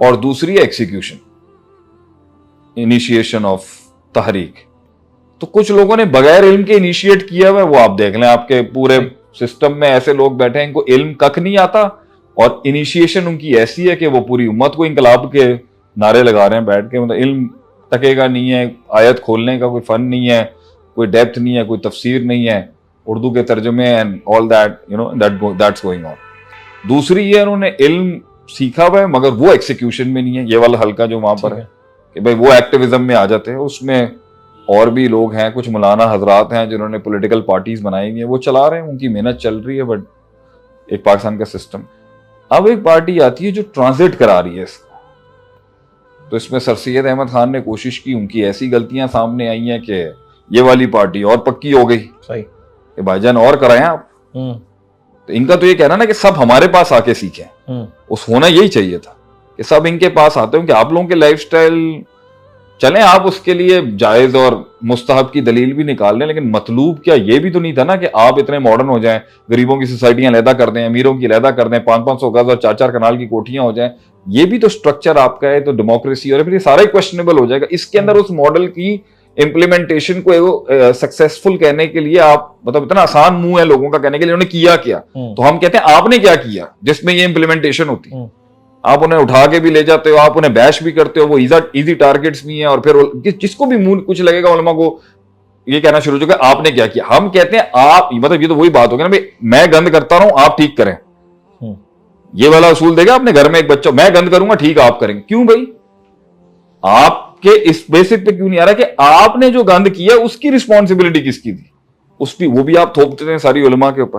और दूसरी है एक्सिक्यूशन, इनिशिएशन ऑफ तहरीक। तो कुछ लोगों ने बगैर इल्म के इनिशिएट किया हुआ है, वो आप देख लें, आपके पूरे सिस्टम में ऐसे लोग बैठे हैं इनको इल्म कख नहीं आता और इनिशिएशन उनकी ऐसी है कि वो पूरी उम्मत को इनकलाब के नारे लगा रहे हैं बैठ के। मतलब इल्म तकेगा नहीं है, आयत खोलने का कोई फन नहीं है, कोई डेप्थ नहीं है, कोई तफसीर नहीं है, उर्दू के तर्जुमे and all that, you know, that's going on. दूसरी ये उन्होंने इल्म सीखा हुआ है मगर वो एक्सिक्यूशन में नहीं है। ये वाला हल्का जो वहां पर है कि भाई वो एक्टिविज्म में आ जाते हैं, उसमें और भी लोग हैं, कुछ मौलाना हजरात हैं जिन्होंने पॉलिटिकल पार्टीज बनाई हुई है, वो चला रहे हैं, उनकी मेहनत चल रही है, बट एक पाकिस्तान का सिस्टम। अब एक पार्टी आती है जो ट्रांजिट करा रही है इसको, तो इसमें सर सैयद अहमद खान ने कोशिश की, उनकी ऐसी गलतियां सामने आई हैं कि ये वाली पार्टी और पक्की हो गई। सही कि भाईजान और कराएं आप। तो इनका तो ये कहना ना कि सब हमारे पास आके सीखें, उस होना यही चाहिए था कि सब इनके पास आते हो कि आप लोगों के लाइफस्टाइल चलें, आप उसके लिए जायज और मुस्तहब की दलील भी निकाल लें, लेकिन मतलूब क्या ये भी तो नहीं था ना कि आप इतने मॉडर्न हो जाएं, गरीबों की सोसाइटियां अलहदा कर दें, अमीरों की अलहदा कर दें, 500-500 गज और 4-4 कनाल की कोठियां हो जाएं। ये भी तो स्ट्रक्चर आपका है, तो डेमोक्रेसी और फिर ये सारा ही क्वेश्चनएबल हो जाएगा। इसके अंदर उस मॉडल की इम्प्लीमेंटेशन को सक्सेसफुल कहने के लिए आप, मतलब इतना आसान मुंह है लोगों का कहने के लिए उन्होंने किया क्या, तो हम कहते हैं आपने क्या किया जिसमें ये इम्प्लीमेंटेशन होती। आप उन्हें उठा के भी ले जाते हो, आप उन्हें बैश भी करते हो, वो इजी टारगेट्स भी हैं, और फिर जिसको भी मुंह कुछ लगेगा उलमा को ये कहना शुरू हो जाएगा आपने क्या किया। हम कहते हैं आप, मतलब ये तो वही बात हो गई ना भाई, मैं गंद करता रहा हूं आप ठीक करें, ये वाला असूल देगा अपने घर में एक बच्चा, मैं गंद करूंगा ठीक है आप करेंगे, क्यों भाई? आपके इस बेसिक पे क्यों नहीं आ रहा कि आपने जो गंद किया उसकी रिस्पॉन्सिबिलिटी किसकी थी? उसकी वो भी आप थोपते हैं सारी उलमा के ऊपर।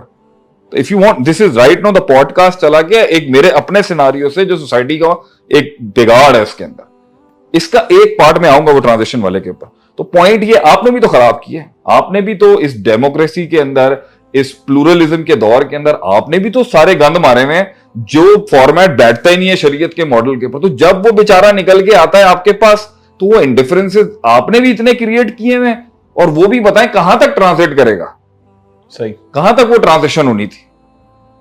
तो if you want, this is right know the podcast चला गया एक मेरे अपने सिनारियो से जो सोसाइटी का एक बिगाड़ है इसके अंदर, इसका एक पार्ट में आऊंगा वो ट्रांजिशन वाले के ऊपर। तो पॉइंट ये, आपने भी तो खराब किया है, आपने भी तो इस डेमोक्रेसी के अंदर, इस प्लूरलिज्म के दौर के अंदर आपने भी तो सारे गंद मारे हुए हैं जो फॉर्मेट बैठता ही नहीं है शरीयत के मॉडल के ऊपर। तो जब वो बेचारा निकल के आता है आपके पास तो वो इंडिफरेंसेस आपने भी इतने क्रिएट किए हुए हैं, और वो भी बताएं कहां तक ट्रांसलेट करेगा, सही कहां तक वो ट्रांजिशन होनी थी।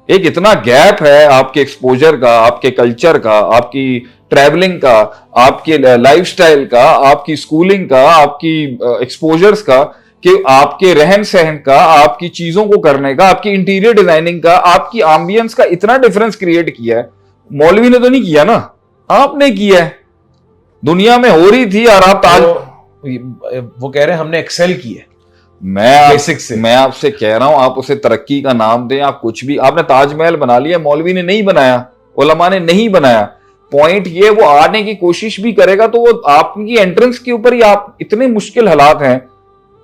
एक इतना गैप है आपके एक्सपोजर का, आपके कल्चर का, आपकी ट्रैवलिंग का, आपके लाइफस्टाइल का, आपकी स्कूलिंग का, आपकी एक्सपोजर्स का, कि आपके रहन सहन का, आपकी चीजों को करने का, आपकी इंटीरियर डिजाइनिंग का, आपकी एम्बियंस का इतना डिफरेंस क्रिएट किया है। मौलवी ने तो नहीं किया ना, आपने किया है। दुनिया में हो रही थी और आप वो कह रहे हैं हमने एक्सेल किया है। मैं आपसे कह रहा हूं आप उसे तरक्की का नाम दें, आप कुछ भी, आपने ताजमहल बना लिया, मौलवी ने नहीं बनाया, उलमा ने नहीं बनाया। पॉइंट ये, वो आने की कोशिश भी करेगा तो वो आपकी एंट्रेंस के ऊपर ही आप इतने मुश्किल हालात हैं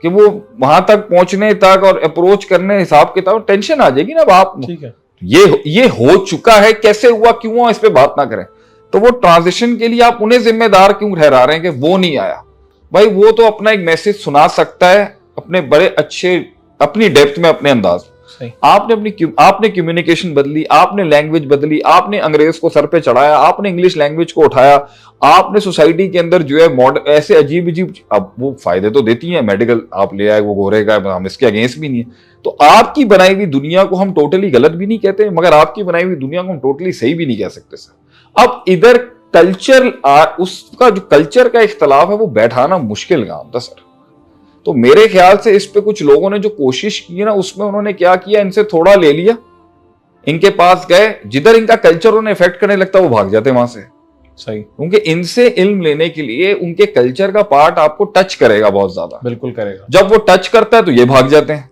कि वो वहां तक पहुंचने तक और अप्रोच करने हिसाब किताब टेंशन आ जाएगी ना। आप ठीक है, ये हो चुका है, कैसे हुआ, क्यों हुआ, इस पे बात ना करें। तो वो ट्रांजिशन के लिए आप उन्हें जिम्मेदार क्यों ठहरा रहे हैं कि वो नहीं आया? भाई वो तो अपना एक मैसेज सुना सकता है अपने बड़े अच्छे, अपनी डेप्थ में, अपने अंदाज। आपने कम्युनिकेशन बदली, आपने लैंग्वेज बदली, आपने अंग्रेज को सर पे चढ़ाया, आपने इंग्लिश लैंग्वेज को उठाया, आपने सोसाइटी के अंदर जो है मॉडर्न ऐसे अजीब अजीब, अब वो फायदे तो देती हैं, मेडिकल आप ले आए वो गोरे का, हम इसके अगेंस्ट भी नहीं है। तो आपकी बनाई हुई दुनिया को हम टोटली गलत भी नहीं कहते, मगर आपकी बनाई हुई दुनिया को हम टोटली सही भी नहीं कह सकते सर। अब इधर कल्चर, उसका जो कल्चर का इख्तलाफ है वो बैठाना मुश्किल काम था सर। तो मेरे ख्याल से इस पे कुछ लोगों ने जो कोशिश की ना, उसमें उन्होंने क्या किया, इनसे थोड़ा ले लिया, इनके पास गए, जिधर इनका कल्चर उन्हें इफेक्ट करने लगता वो भाग जाते वहां से। सही, क्योंकि इनसे इल्म लेने के लिए उनके कल्चर का पार्ट आपको टच करेगा बहुत ज्यादा, बिल्कुल करेगा। जब वो टच करता है तो ये भाग जाते हैं,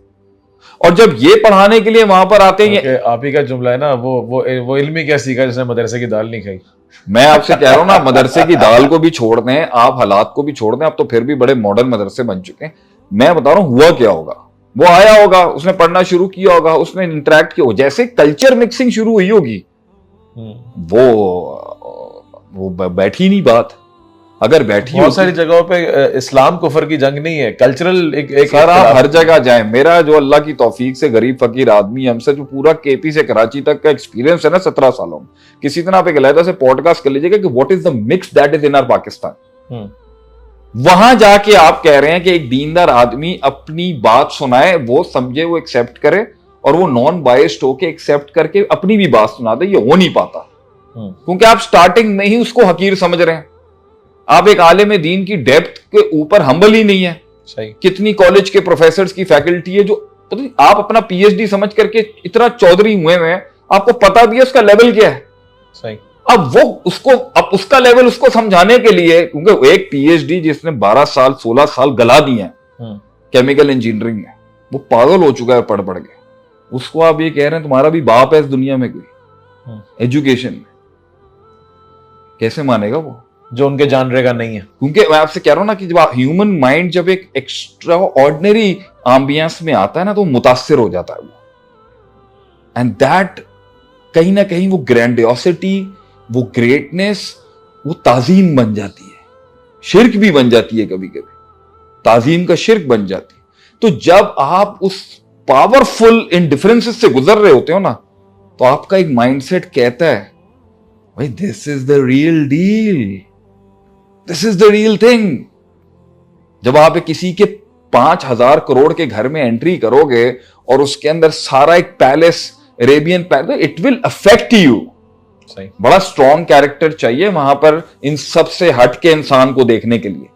और जब ये पढ़ाने के लिए वहां पर आते हैं, आप ही का जुमला है ना, वो इल्म ही क्या सीखा जिसने मदरसे की दाल नहीं खाई। मैं आपसे कह रहा हूं ना, मदरसे की दाल को भी छोड़ दें, आप हालात को भी छोड़ दें, अब तो फिर भी बड़े मॉडर्न मदरसे बन चुके हैं। मैं बता रहा हूं हुआ क्या होगा, वो आया होगा, उसने पढ़ना शुरू किया होगा, उसने इंटरेक्ट किया होगा, जैसे कल्चर मिक्सिंग शुरू हुई होगी, वो बैठी नहीं बात। अगर बैठी, बहुत सारी जगहों पे इस्लाम कुफर की जंग नहीं है, कल्चरल एक सर आप हर जगह जाएं। मेरा जो अल्लाह की तौफीक से गरीब फकीर आदमी, हमसे जो पूरा केपी से कराची तक का एक्सपीरियंस है ना 17 सालों में, किसी तरह आप एक अलहदा से पॉडकास्ट कर लीजिएगा कि what is the mix that is in our Pakistan. वहां जाके आप कह रहे हैं कि एक दीनदार आदमी अपनी बात सुनाए, वो समझे, वो एक्सेप्ट करे, और वो नॉन बायस्ड होके एक्सेप्ट करके अपनी भी बात सुना दे, ये हो नहीं पाता। क्योंकि आप स्टार्टिंग में ही उसको हकीर समझ रहे हैं। आप एक आलिम दीन की डेप्थ के ऊपर हम्बल ही नहीं है। सही, कितनी कॉलेज के प्रोफेसर्स की फैकल्टी है जो आप अपना पीएचडी समझ करके इतना चौधरी हुए हैं, आपको पता भी है उसका लेवल क्या है। सही, अब वो उसको, अब उसका लेवल उसको समझाने के लिए, क्योंकि एक पीएचडी जिसने 12 साल 16 साल गला दिए हैं केमिकल इंजीनियरिंग में, वो पागल हो चुका है पढ़ पढ़ के। उसको आप ये कह रहे हैं तुम्हारा भी बाप है इस दुनिया में कोई एजुकेशन में, कैसे मानेगा वो जो उनके जानने का नहीं है। क्योंकि मैं आपसे कह रहा हूं ना कि जब ह्यूमन माइंड जब एक एक्स्ट्रा ऑर्डिनरी एम्बियंस में आता है ना, तो मुतासिर हो जाता है वो, एंड दैट कहीं ना कहीं वो ग्रैंडियोसिटी, वो ग्रेटनेस, वो ताजीम बन जाती है, शिर्क भी बन जाती है, कभी कभी ताजीम का शिर्क बन जाती है। तो जब आप उस पावरफुल इन डिफरेंसेस से गुजर रहे होते हो ना, तो आपका एक माइंडसेट कहता है भाई this is the real deal, this is the real thing. जब आप किसी के 5,000 करोड़ के घर में एंट्री करोगे और उसके अंदर सारा एक palace, Arabian palace, it will affect you. सही, बड़ा स्ट्रॉन्ग कैरेक्टर चाहिए वहां पर इन सबसे हट के इंसान को देखने के लिए।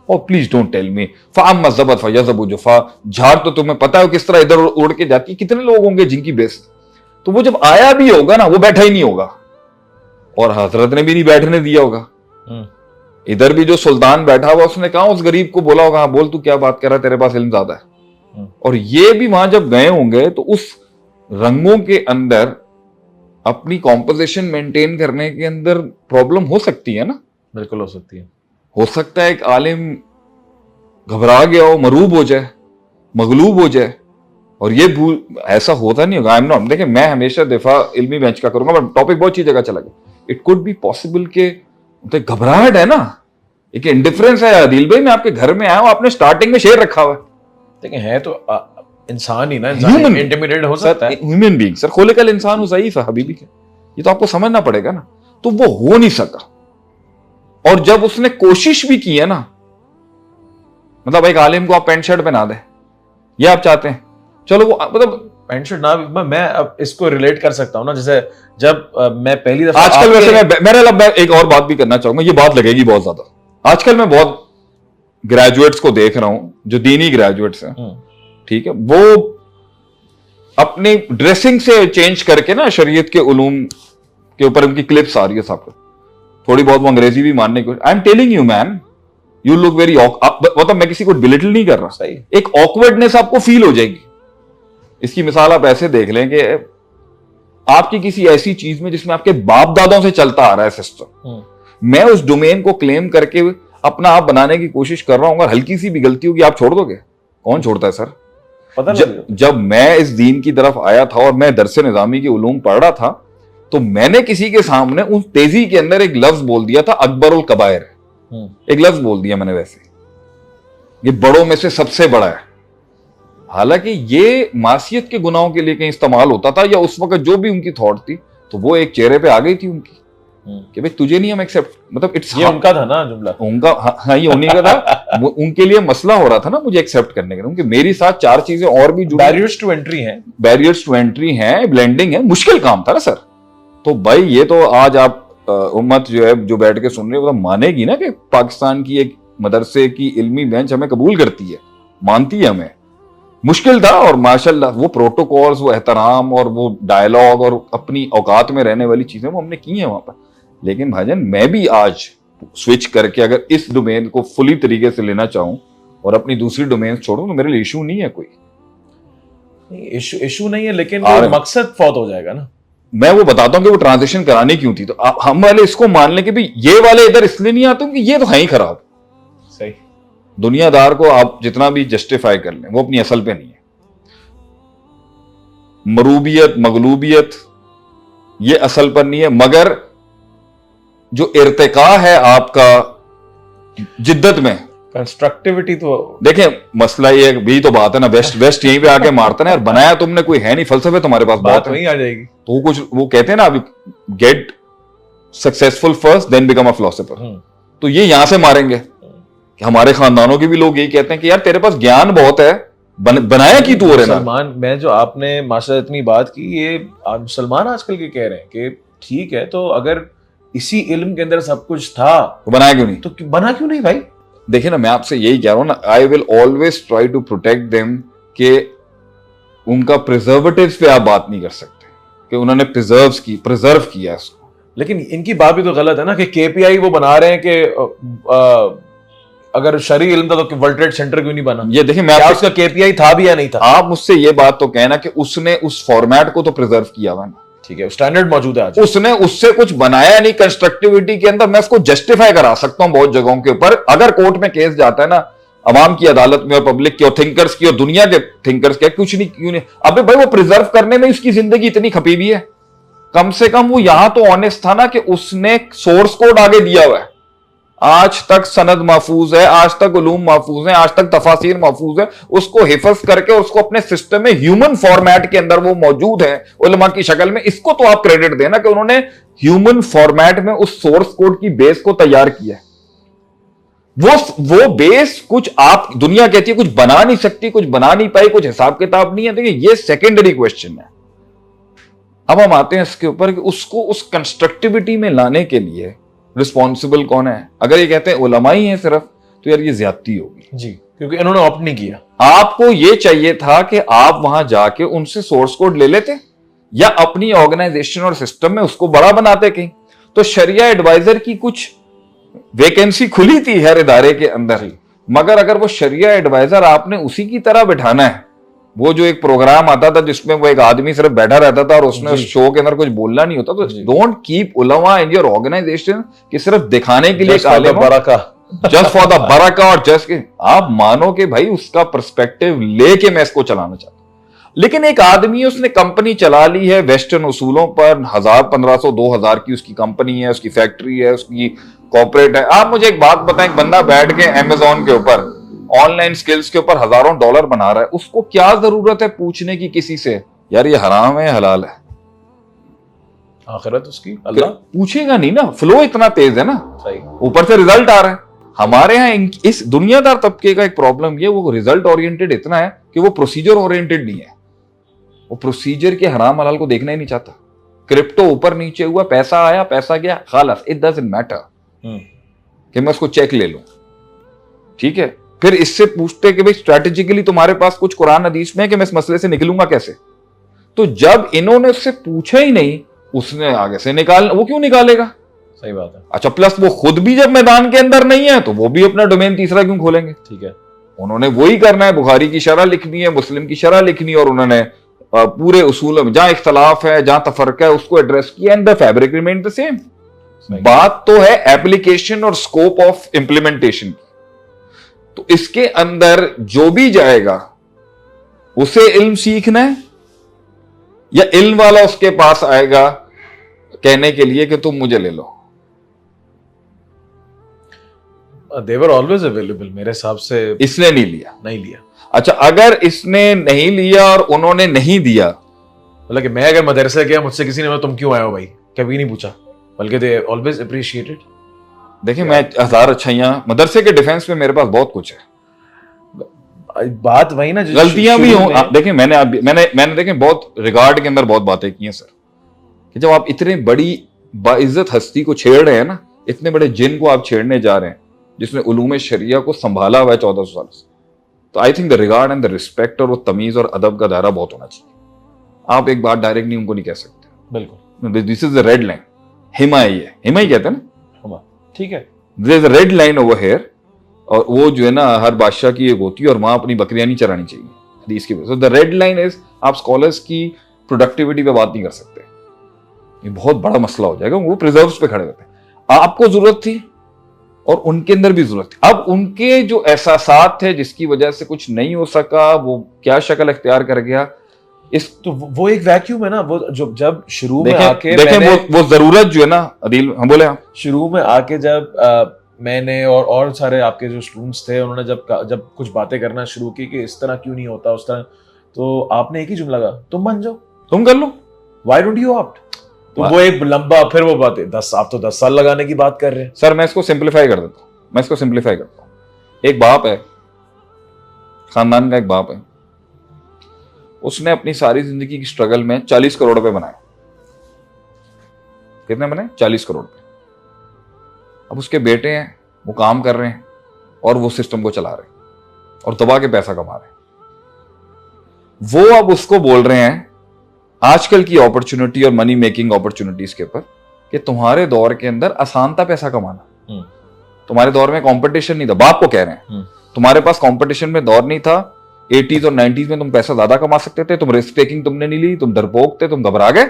और प्लीज डोंट टेल मी फाम मजबत फयजबु जुफा, झाड़ तो तुम्हें पता है किस तरह इधर उड़ के जाती है। कितने लोग होंगे जिनकी बेस, तो वो जब आया भी होगा ना, वो बैठा ही नहीं होगा, और हजरत ने भी नहीं बैठने दिया होगा। इधर भी जो सुल्तान बैठा हुआ, उसने कहा उस गरीब को बोला होगा, हाँ बोल तू क्या बात कर रहा है, तेरे पास इल्म ज्यादा है। और ये भी वहां जब गए होंगे तो उस रंगों के अंदर अपनी कॉम्पोजिशन मेंटेन करने के अंदर प्रॉब्लम हो सकती है ना। बिल्कुल हो सकती है। हो सकता है एक आलिम घबरा गया हो, मरूब हो जाए, मगलूब हो जाए, और ये भूल, ऐसा होता नहीं होगा। आई एम नॉट, देखिए मैं हमेशा दिफा इल्मी बेंच का करूंगा, बट टॉपिक बहुत सी जगह चला गया। इट कुड बी पॉसिबल के तो घबराहट है ना, एक इंडिफरेंस है। आदिल भाई मैं आपके घर में आया हूं, आपने स्टार्टिंग में शेर रखा हुआ है। देखिए है तो इंसान ही ना, इंसान इंटिमिडेट हो सकता है। ह्यूमन बीइंग सर, खुलिकल इंसान ज़ईफ है हबीबी के, ये तो आपको समझना पड़ेगा ना। तो वो हो नहीं सका, और जब उसने कोशिश भी की है ना, मतलब एक आलिम को आप पैंट शर्ट पहना दे, ये आप चाहते हैं, चलो वो मतलब पैंट शर्ट ना, मैं अब इसको रिलेट कर सकता हूँ ना, जैसे जब मैं पहली दफा आजकल वैसे मैं एक और बात भी करना चाहूंगा, ये बात लगेगी बहुत ज्यादा। आजकल मैं बहुत ग्रेजुएट्स को देख रहा हूं जो दीनी ग्रेजुएट्स हैं, ठीक है, वो अपनी ड्रेसिंग से चेंज करके ना शरीयत के उलूम के ऊपर उनकी क्लिप्स आ रही है साहब, थोड़ी बहुत वो अंग्रेजी भी मानने की। I am telling you man, you look very, मतलब मैं किसी को बिलिटल नहीं कर रहा, सही, एक ऑकवर्डनेस आपको फील हो जाएगी। इसकी मिसाल आप ऐसे देख लें कि आपकी किसी ऐसी चीज में जिसमें आपके बाप दादों से चलता आ रहा है सिस्टम, मैं उस डोमेन को क्लेम करके अपना आप बनाने की कोशिश कर रहा हूं, अगर हल्की सी भी गलती होगी आप छोड़ दोगे? कौन छोड़ता है सर? पता जब मैं इस दीन की तरफ आया था और मैं दरसे निजामी की उलूम पढ़ रहा था, तो मैंने किसी के सामने उस तेजी के अंदर एक लफ्ज बोल दिया था, अकबरुल कबायर, एक लफ्ज बोल दिया मैंने, वैसे ये बड़ों में से सबसे बड़ा है। हालांकि ये मासियत के गुनाहों के लिए कहीं इस्तेमाल होता था, या उस वक्त जो भी उनकी थॉट थी, तो वो एक चेहरे पे आ गई थी उनकी कि भाई तुझे नहीं हम एक्सेप्ट, मतलब इट्स, ये उनका था ना जुमला, उनका, हाँ ये उन्हीं का था। उनके लिए मसला हो रहा था ना मुझे एक्सेप्ट करने के लिए, उनके मेरी साथ चार चीजें और भी जुड़ी, बैरियर्स टू एंट्री हैं, बैरियर्स टू एंट्री हैं, ब्लेंडिंग है, मुश्किल काम था ना सर। तो भाई ये तो आज आप उम्मत जो है जो बैठ के सुन रही है वो तो मानेगी ना कि पाकिस्तान की एक मदरसे की इल्मी बेंच हमें कबूल करती है, मानती है हमें। मुश्किल था, और माशाल्लाह वो प्रोटोकॉल्स, वो एहतराम और वो डायलॉग और अपनी औकात में रहने वाली चीजें वो हमने की हैं वहां पर। लेकिन भाईजान मैं भी आज स्विच करके अगर इस डोमेन को फुली तरीके से लेना चाहूं और अपनी दूसरी डोमेन छोड़ूं, तो मेरे लिए इशू नहीं है कोई, इशू नहीं है, लेकिन मकसद फौत हो जाएगा ना। मैं वो बताता हूं कि वो ट्रांजिशन करानी क्यों थी। तो हम वाले इसको मान लें कि भाई ये वाले इधर इसलिए नहीं आते कि ये तो है ही खराब। सही, दुनियादार को आप जितना भी जस्टिफाई कर लें, वो अपनी असल पे नहीं है। मरूबियत, मगलूबियत, ये असल पर नहीं है, मगर जो इर्तिका है आपका जिद्दत में, कंस्ट्रक्टिविटी, तो देखें मसला ये भी तो बात है ना, वेस्ट यहीं पे आके मारता ना यार, बनाया तुमने कोई है नहीं, फलसफे तुम्हारे पास बात वहीं आ जाएगी। तो कुछ वो कहते हैं ना अभी, get successful first then become a philosopher. तो ये यहां से मारेंगे कि हमारे खानदानों के भी लोग यही कहते हैं कि यार तेरे पास ज्ञान बहुत है, बनाया की तू, मुसलमान, मैं जो आपने माशाल्लाह इतनी बात की, ये मुसलमान आजकल के कह रहे हैं कि ठीक है, तो अगर इसी इल्म के अंदर सब कुछ था तो बनाया क्यों नहीं? तो बना क्यों नहीं भाई? देखिए ना, मैं आपसे यही कह रहा हूं ना, I will always try to protect them, कि उनका प्रिजर्वेटिव्स पे आप बात नहीं कर सकते कि उन्होंने प्रिजर्व किया इसको। लेकिन इनकी बात भी तो गलत है ना कि केपीआई वो बना रहे हैं कि अगर शरई इल्म था तो वर्ल्ड ट्रेड सेंटर क्यों नहीं बना? ये देखिए, मैं उसका केपीआई था भी या नहीं था? आप मुझसे ये बात तो कहना कि उसने उस फॉर्मेट को तो प्रिजर्व किया हुआ ना, ठीक है, स्टैंडर्ड मौजूद है आज। उसने उससे कुछ बनाया नहीं कंस्ट्रक्टिविटी के अंदर। मैं उसको जस्टिफाई करा सकता हूं बहुत जगहों के ऊपर, अगर कोर्ट में केस जाता है ना, अवाम की अदालत में और पब्लिक की और थिंकर्स की और दुनिया के थिंकर्स के, कुछ नहीं क्यों नहीं। अबे भाई वो प्रिजर्व करने में उसकी जिंदगी इतनी खपी हुई है, कम से कम वो यहां तो ऑनेस्ट था ना कि उसने सोर्स कोड आगे दिया हुआ है। आज तक सनद महफूज है, आज तक उलूम महफूज है, आज तक तफासिर महफूज है, उसको हिफज करके उसको अपने सिस्टम में ह्यूमन फॉर्मेट के अंदर वो मौजूद है उलमा की शक्ल में। इसको तो आप क्रेडिट देना कि उन्होंने ह्यूमन फॉर्मेट में उस सोर्स कोड की बेस को तैयार किया। वो बेस कुछ आप, दुनिया कहती है कुछ बना नहीं सकती, कुछ बना नहीं पाई, कुछ हिसाब किताब नहीं है। देखिए ये सेकेंडरी क्वेश्चन है। अब हम आते हैं इसके ऊपर कि उसको उस कंस्ट्रक्टिविटी में लाने के लिए रिस्पॉन्सिबल कौन है? अगर ये कहते हैं उलमा ही है सिर्फ, तो यार ये ज्यादती होगी जी, क्योंकि इन्होंने ऑप्ट नहीं किया। आपको ये चाहिए था कि आप वहां जाके उनसे सोर्स कोड ले लेते, या अपनी ऑर्गेनाइजेशन और सिस्टम में उसको बड़ा बनाते कहीं। तो शरिया एडवाइजर की कुछ वैकेंसी खुली थी हर इदारे के अंदर ही, मगर अगर वो शरिया एडवाइजर आपने उसी की तरह बिठाना है, वो जो एक प्रोग्राम आता था जिसमें वो एक आदमी सिर्फ बैठा रहता था और उसने उस शो के अंदर कुछ बोलना नहीं होता, तो डोंट कीप उलमा इन योर ऑर्गेनाइजेशन कि सिर्फ दिखाने के लिए जस्ट फॉर द बरका और जस्ट आप मानो कि भाई उसका पर्सपेक्टिव लेके मैं इसको चलाना चाहता हूं। लेकिन एक आदमी उसने कंपनी चला ली है वेस्टर्न उसूलों पर, 1000, 1500, 2000 की उसकी कंपनी है, उसकी फैक्ट्री है, उसकी कॉर्पोरेट है। आप मुझे एक बात बताएं, एक बंदा बैठ के अमेजोन के ऊपर ऑनलाइन स्किल्स के ऊपर हजारों डॉलर बना रहा है, उसको क्या जरूरत है पूछने की किसी से यार ये हराम है हलाल है? आखिरत उसकी अल्लाह पूछेगा नहीं ना, फ्लो इतना तेज है ना, सही ऊपर से रिजल्ट आ रहा है। हमारे यहाँ इस दुनियादार तबके का एक प्रॉब्लम ये, वो रिजल्ट ओरिएंटेड इतना है कि वो प्रोसीजर ओरिएंटेड नहीं है। वो प्रोसीजर के हराम हलाल को देखना ही नहीं चाहता। क्रिप्टो ऊपर नीचे हुआ, पैसा आया पैसा गया, खालस, इट डजंट मैटर कि मैं उसको चेक ले लूं, ठीक है। फिर इससे पूछते कि भाई स्ट्रैटेजिकली तुम्हारे पास कुछ कुरान हदीस में है कि मैं इस मसले से निकलूंगा कैसे? तो जब इन्होंने उससे पूछा ही नहीं, उसने आगे से वो क्यों निकालेगा? सही बात है। अच्छा, प्लस वो खुद भी जब मैदान के अंदर नहीं है तो वो भी अपना डोमेन तीसरा क्यों खोलेंगे? ठीक है, उन्होंने वही करना है, बुखारी की शरह लिखनी है, मुस्लिम की शरह लिखनी है, और उन्होंने पूरे उसूल में जहां इख्तलाफ है, जहां तफरका है, उसको एड्रेस किया, and the fabric remain the same. बात तो है एप्लीकेशन और स्कोप ऑफ इंप्लीमेंटेशन की। तो इसके अंदर जो भी जाएगा उसे इल्म सीखना है, या इल्म वाला उसके पास आएगा कहने के लिए कि तुम मुझे ले लो? They were always available मेरे हिसाब से। इसने नहीं लिया। अच्छा, अगर इसने नहीं लिया और उन्होंने नहीं दिया, मतलब कि मैं अगर मदरसे गया, मुझसे किसी ने तुम क्यों आए हो भाई, कभी नहीं पूछा, बल्कि दे ऑलवेज अप्रिशिएटेड। देखिए, मैं 1000 अच्छाइयां, मदरसे के डिफेंस में मेरे पास बहुत कुछ है। बात वही ना, गलतियां भी हो। देखिए, मैंने देखें बहुत रिगार्ड के अंदर बहुत बातें की हैं सर, कि जब आप इतने बड़ी बाइज्जत हस्ती को छेड़ रहे हैं ना, इतने बड़े जिन को आप छेड़ने जा रहे हैं जिसने उलूम शरिया को संभाला हुआ है 1400 साल से, तो I think the regard and the respect और वो तमीज और अदब का दायरा बहुत होना चाहिए। आप एक बात डायरेक्ट नहीं उनको नहीं कह सकते। बिल्कुल, this is the red line. हिमाई है, हिमाई कहते हैं ना, ठीक है, there is a red line over here, और वो जो है ना हर बादशाह की एक होती है, और वहां अपनी बकरियां नहीं चरानी चाहिए हदीस की वजह से। द रेड लाइन इज, आप स्कॉलर्स की प्रोडक्टिविटी पे बात नहीं कर सकते, ये बहुत बड़ा मसला हो जाएगा। वो प्रिजर्व्स पे खड़े होते हैं। आपको जरूरत थी और उनके अंदर भी जरूरत थी। अब उनके जो एहसासात थे जिसकी वजह से कुछ नहीं हो सका, वो क्या शक्ल इख्तियार कर गया, इस तो वो एक वैक्यूम है ना। वो जो जब शुरू में आके वो जरूरत जो है ना, अदील हम बोले, आप शुरू में आके जब मैंने और सारे आपके जो स्टूडेंट्स थे, उन्होंने जब कुछ बातें करना शुरू की कि इस तरह क्यों नहीं होता, उस तरह, तो आपने एक ही जुमला कहा, तुम बन जाओ, तुम कर लो, व्हाई डोंट यू ऑप्ट? तो वो एक लंबा, फिर वो बातें आप तो 10 साल लगाने की बात कर रहे हैं। सर मैं इसको सिंप्लीफाई कर देता हूं। एक बाप है, खानदान का एक बाप है, उसने अपनी सारी जिंदगी की स्ट्रगल में 40 करोड़ रुपए बनाए। कितने बने? 40 करोड़ रुपए। अब उसके बेटे हैं, वो काम कर रहे हैं और वो सिस्टम को चला रहे हैं और दबा के पैसा कमा रहे हैं। वो अब उसको बोल रहे हैं आजकल की अपॉर्चुनिटी और मनी मेकिंग अपॉर्चुनिटीज के ऊपर कि तुम्हारे दौर के अंदर आसान था पैसा कमाना, तुम्हारे दौर में कंपटीशन नहीं था। बाप को कह रहे हैं तुम्हारे पास कंपटीशन में दौर नहीं था। 80s और 90s में तुम पैसा ज्यादा कमा सकते थे, तुम रिस्क टेकिंग तुमने नहीं ली, तुम डरपोक थे, तुम घबरा गए।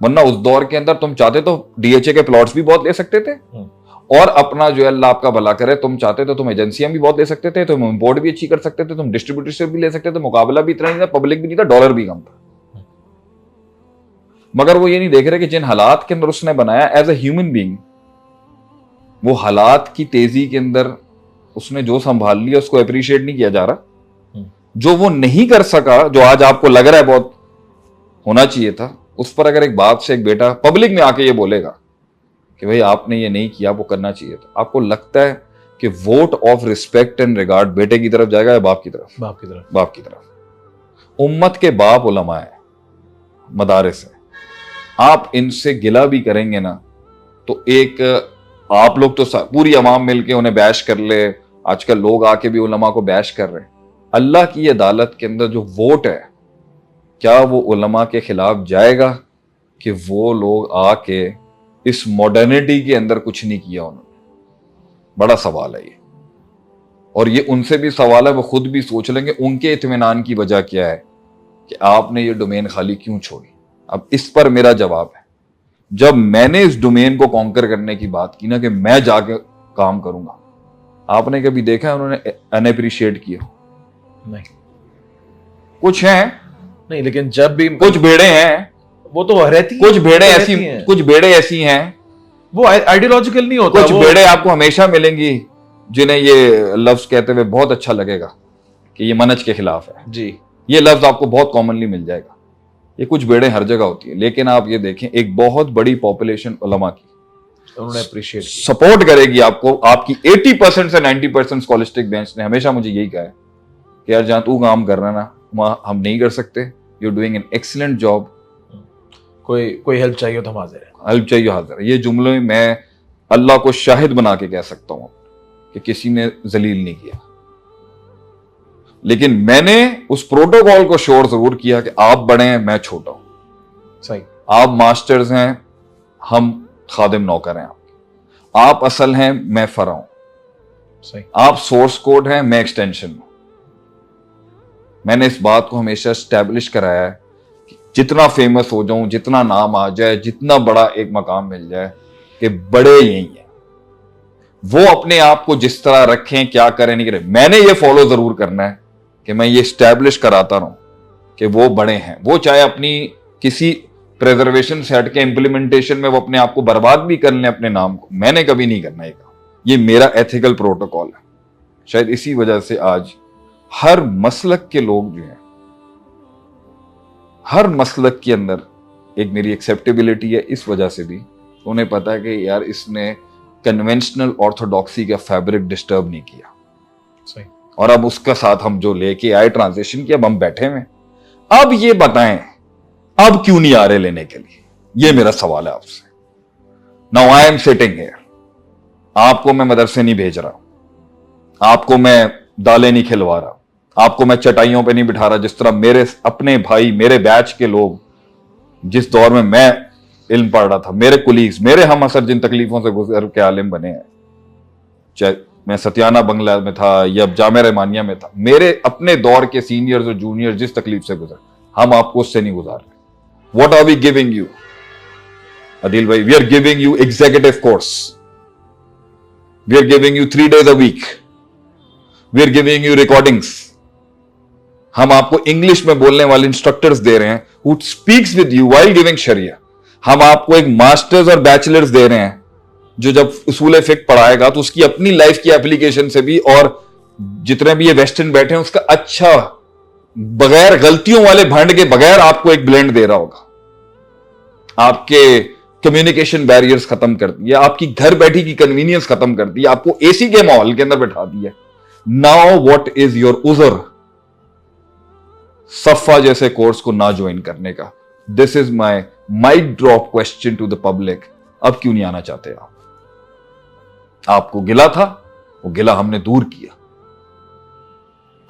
वरना उस दौर के अंदर तुम चाहते तो डीएचए के प्लॉट्स भी बहुत ले सकते थे, और अपना जो है अल्लाह आपका भला करे, तुम चाहते तो तुम एजेंसियां भी बहुत ले सकते थे, तुम इंपोर्ट भी अच्छी कर सकते थे, तुम डिस्ट्रीब्यूटरशिप भी ले सकते थे, मुकाबला भी इतना नहीं था, पब्लिक भी नहीं था, डॉलर भी कम था। मगर वो ये नहीं देख रहे कि जिन हालात के अंदर उसने बनाया एज ए ह्यूमन बीइंग, वो हालात की तेजी के अंदर उसने जो संभाल लिया उसको अप्रिशिएट नहीं किया जा रहा। जो वो नहीं कर सका, जो आज आपको लग रहा है बहुत होना चाहिए था, उस पर अगर एक बाप से एक बेटा पब्लिक में आके ये बोलेगा कि भाई आपने ये नहीं किया, वो करना चाहिए था, आपको लगता है कि vote of respect and regard बेटे की तरफ जाएगा या बाप की तरफ? बाप की तरफ। उम्मत के बाप उलमा है, मदारिस है। आप इनसे गिला भी करेंगे ना तो एक आप लोग तो पूरी अवाम मिलके उन्हें बैश कर ले। आजकल लोग आके भी उलमा को बैश कर रहे हैं। अल्लाह की अदालत के अंदर जो वोट है, क्या वो उलमा के खिलाफ जाएगा कि वो लोग आके इस मॉडर्निटी के अंदर कुछ नहीं किया उन्होंने? बड़ा सवाल है ये। और ये उनसे भी सवाल है, वो खुद भी सोच लेंगे उनके इत्मीनान की वजह क्या है कि आपने ये डोमेन खाली क्यों छोड़ी। अब इस पर मेरा जवाब है, जब मैंने इस डोमेन को कॉन्कर करने की बात की ना कि मैं जाके काम करूंगा, आपने कभी देखा है उन्होंने अनएप्रिशिएट किया? नहीं कुछ हैं, नहीं, लेकिन जब भी कुछ भेड़े हैं, वो तो रहती कुछ भेड़े रहती ऐसी हैं। कुछ भेड़े ऐसी हैं, वो आइडियोलॉजिकल नहीं होता। कुछ वो भेड़े आपको हमेशा मिलेंगी जिन्हें ये लफ्ज कहते हुए बहुत अच्छा लगेगा कि ये मनज के खिलाफ है। जी, ये लफ्ज आपको बहुत कॉमनली मिल जाएगा। ये कुछ भेड़े हर जगह होती है, लेकिन आप ये देखें एक बहुत बड़ी पॉपुलेशन उलमा की उन्होंने अप्रिशिएट किया। सपोर्ट करेगी आपको। आपकी 80% से 90% स्कॉलस्टिक बेंच ने हमेशा मुझे यही कहा है कि यार जहां तू काम कर रहा है ना, वहां हम नहीं कर सकते, you doing an excellent job, कोई हेल्प चाहिए तो हम हाजिर हैं। हेल्प चाहिए हाजिर है। ये जुमले मैं अल्लाह को शाहिद बना के कह सकता हूं कि किसी ने जलील नहीं किया, लेकिन मैंने उस प्रोटोकॉल को शोर जरूर किया कि आप बड़े हैं, मैं छोटा हूं। सही। आप मास्टर्स हैं, हम खादिम नौकर हैं आपके। आप असल हैं, मैं फरा हूं। सही। आप सोर्स कोड हैं, मैं एक्सटेंशन हूं। मैंने इस बात को हमेशा स्टैब्लिश कराया है कि जितना फेमस हो जाऊं, जितना नाम आ जाए, जितना बड़ा एक मकाम मिल जाए, कि बड़े यही हैं। वो अपने आप को जिस तरह रखें, क्या करें नहीं करें, मैंने ये फॉलो जरूर करना है कि मैं ये स्टैब्लिश कराता रहूं कि वो बड़े हैं। वो चाहे अपनी किसी प्रिजर्वेशन सेट के इंप्लीमेंटेशन में वो अपने आप को बर्बाद भी कर लें अपने नाम को, मैंने कभी नहीं करना। ये मेरा एथिकल प्रोटोकॉल है। शायद इसी वजह से आज हर मसलक के लोग जो हैं, हर मसलक के अंदर एक मेरी एक्सेप्टेबिलिटी है, इस वजह से भी उन्हें पता है कि यार इसने कन्वेंशनल ऑर्थोडॉक्सी का फैब्रिक डिस्टर्ब नहीं किया। सही। और अब उसका साथ हम जो लेके आए ट्रांजिशन की, अब हम बैठे हुए। अब ये बताएं, अब क्यों नहीं आ रहे लेने के लिए? ये मेरा सवाल है आपसे। Now I am sitting here, आपको मैं मदरसे नहीं भेज रहा, आपको मैं दालें नहीं खिलवा रहा, आपको मैं चटाइयों पे नहीं बिठा रहा, जिस तरह मेरे अपने भाई, मेरे बैच के लोग, जिस दौर में मैं इल्म पढ़ रहा था, मेरे कुलीग्स, मेरे हम असर जिन तकलीफों से गुजर के आलिम बने हैं, चाहे मैं सतियाना बंगला में था या जामिया रहमानिया में था, मेरे अपने दौर के सीनियर्स और जूनियर्स जिस तकलीफ से गुजर, हम आपको उससे नहीं गुजार रहे। What are we giving you? Adil bhai, we are giving you executive course. We are giving you 3 days a week. We are giving you recordings. हम आपको इंग्लिश में बोलने वाले इंस्ट्रक्टर्स दे रहे हैं who speaks with you while giving शरिया। हम आपको एक मास्टर्स और बैचलर्स दे रहे हैं जो जब उसूल फिक्र पढ़ाएगा तो उसकी अपनी लाइफ की एप्लीकेशन से भी, और जितने भी ये वेस्टर्न बैठे हैं उसका अच्छा, बगैर गलतियों वाले भंड के बगैर आपको एक ब्लेंड दे रहा होगा। आपके कम्युनिकेशन बैरियर्स खत्म कर दिए, आपकी घर बैठी की कन्वीनियंस खत्म कर दी, आपको एसी के माहौल के अंदर बैठा दिया। नाउ व्हाट इज योर उज़र सफा जैसे कोर्स को ना ज्वाइन करने का? This is my mic drop question to the public. अब क्यों नहीं आना चाहते आप? आपको गिला था, वो गिला हमने दूर किया,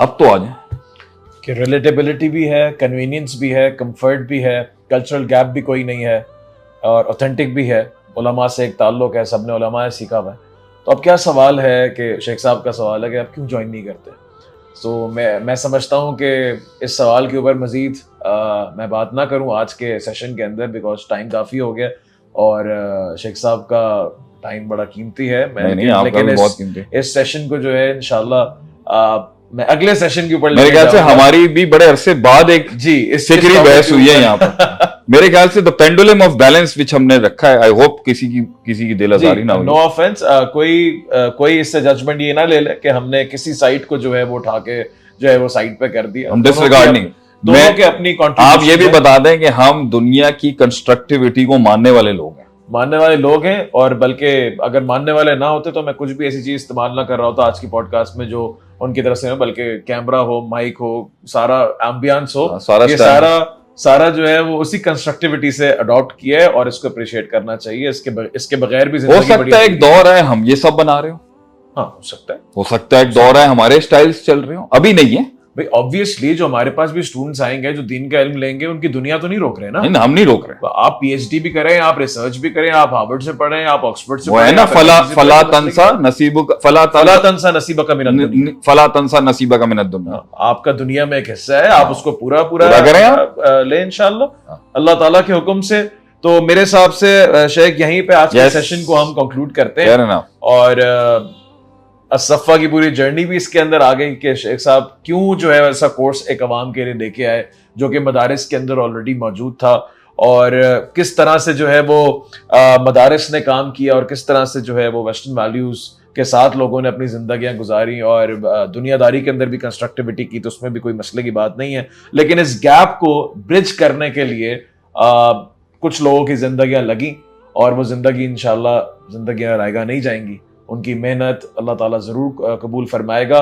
अब तो आ जाए। कि रिलेटेबिलिटी भी है, कन्वीनियंस भी है, कंफर्ट भी है, कल्चरल गैप भी कोई नहीं है, और ऑथेंटिक भी है। उलमा से एक ताल्लुक है, सबने उलमा से सीखा हुआ है। तो अब क्या सवाल है कि शेख साहब का सवाल है कि आप क्यों ज्वाइन नहीं करते? तो मैं समझता हूँ कि इस सवाल के ऊपर मज़ीद मैं बात ना करूँ आज के सेशन के अंदर, बिकॉज टाइम काफ़ी हो गया और शेख साहब का टाइम बड़ा कीमती है। लेकिन इस सेशन को जो है इंशाल्लाह मैं अगले सेशन के ऊपर मेरे ख्याल से हमारी भी बड़े अरसे बाद एक इस फिक्री बहस हुई है यहाँ पर। मेरे ख्याल से the pendulum of balance which हमने रखा है, आई होप किसी की दिल आजारी ना हो। नो ऑफेंस, कोई इससे जजमेंट ये ना ले ले कि हमने किसी साइट को जो है वो उठा के जो है वो साइट पे कर दिया। हम डिसरिगार्डिंग दोनों के अपनी आप ये भी बता दें कि हम दुनिया की कंस्ट्रक्टिविटी को मानने वाले लोग हैं, और बल्कि अगर मानने वाले ना होते तो मैं कुछ भी ऐसी चीज इस्तेमाल ना कर रहा होता आज की पॉडकास्ट में जो उनकी तरफ से, बल्कि कैमरा हो, माइक हो, सारा एम्बियंस हो, ये सारा जो है वो उसी कंस्ट्रक्टिविटी से अडॉप्ट किया है और इसको अप्रिशिएट करना चाहिए। इसके बगैर भी हो सकता है एक दौर है हम ये सब बना रहे हो, हाँ हो सकता है एक दौर है हमारे स्टाइल्स चल रहे हो, अभी नहीं है, भाई ऑब्वियसली जो हमारे पास भी स्टूडेंट्स आएंगे जो दीन का इल्म लेंगे उनकी दुनिया तो नहीं रोक रहे ना। नहीं, हम नहीं रोक रहे। आप पीएचडी भी करें, आप रिसर्च भी करें, आप हार्वर्ड से पढ़ें, आप ऑक्सफोर्ड से वो है पढ़ें, ना, आप फला MIT से फला पढ़ें, तंसा नसीब फला फला तंसा नसीबा का मिनत दुनिया। फला तंसा नसीबा का मिनत दुनिया। आपका दुनिया में एक हिस्सा है, आप उसको पूरा पूरा करें आप। ले इंशाल्लाह अल्लाह ताला के हुक्म से। तो मेरे हिसाब से शेख यहीं पे आज के सेशन को हम कंक्लूड करते हैं और असफ़ा की पूरी जर्नी भी इसके अंदर आ गई कि शेख साहब क्यों जो है ऐसा कोर्स एक अवाम के लिए लेके आए जो कि मदारिस के अंदर ऑलरेडी मौजूद था, और किस तरह से जो है वो मदारिस ने काम किया और किस तरह से जो है वो वेस्टर्न वैल्यूज के साथ लोगों ने अपनी जिंदगियां गुजारी और दुनियादारी के अंदर भी कंस्ट्रक्टिविटी की, तो उसमें भी कोई मसले की बात नहीं है। लेकिन इस गैप को ब्रिज करने के लिए कुछ लोगों की जिंदगियां लगी और वो जिंदगी इंशाल्लाह जिंदगियां रायगा नहीं जाएंगी, उनकी मेहनत अल्लाह ताला जरूर कबूल फरमाएगा।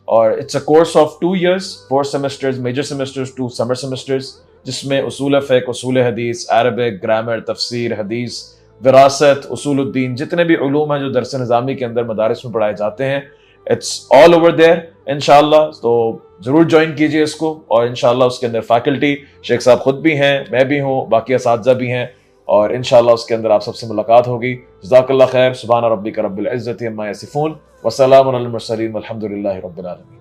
और it's a course of 2 years, 4 semesters, major semesters, 2 summer semesters, जिसमें उसूल फ़िक़्ह, उसूल हदीस, अरबिक, ग्रामर, तफसीर, हदीस, विरासत, उसूलुद्दीन, जितने भी उलूम हैं जो दरस निज़ामी के अंदर मदारिस में पढ़ाए जाते हैं, इट्स ऑल ओवर देयर इंशाल्लाह। तो जरूर ज्वाइन कीजिए इसको, और इंशाल्लाह उसके अंदर फैकल्टी शेख साहब खुद भी हैं, मैं भी हूँ, बाकी असातिज़ा भी हैं, और इंशाल्लाह उसके अंदर आप सबसे मुलाकात होगी। जज़ाकल्लाह खैर। सुब्हान रब्बिक रब्बिल इज़्ज़ति अम्मा यसिफून व सलामुन अलल मुरसलीन वल्हम्दुलिल्लाहि रब्बिल आलमीन।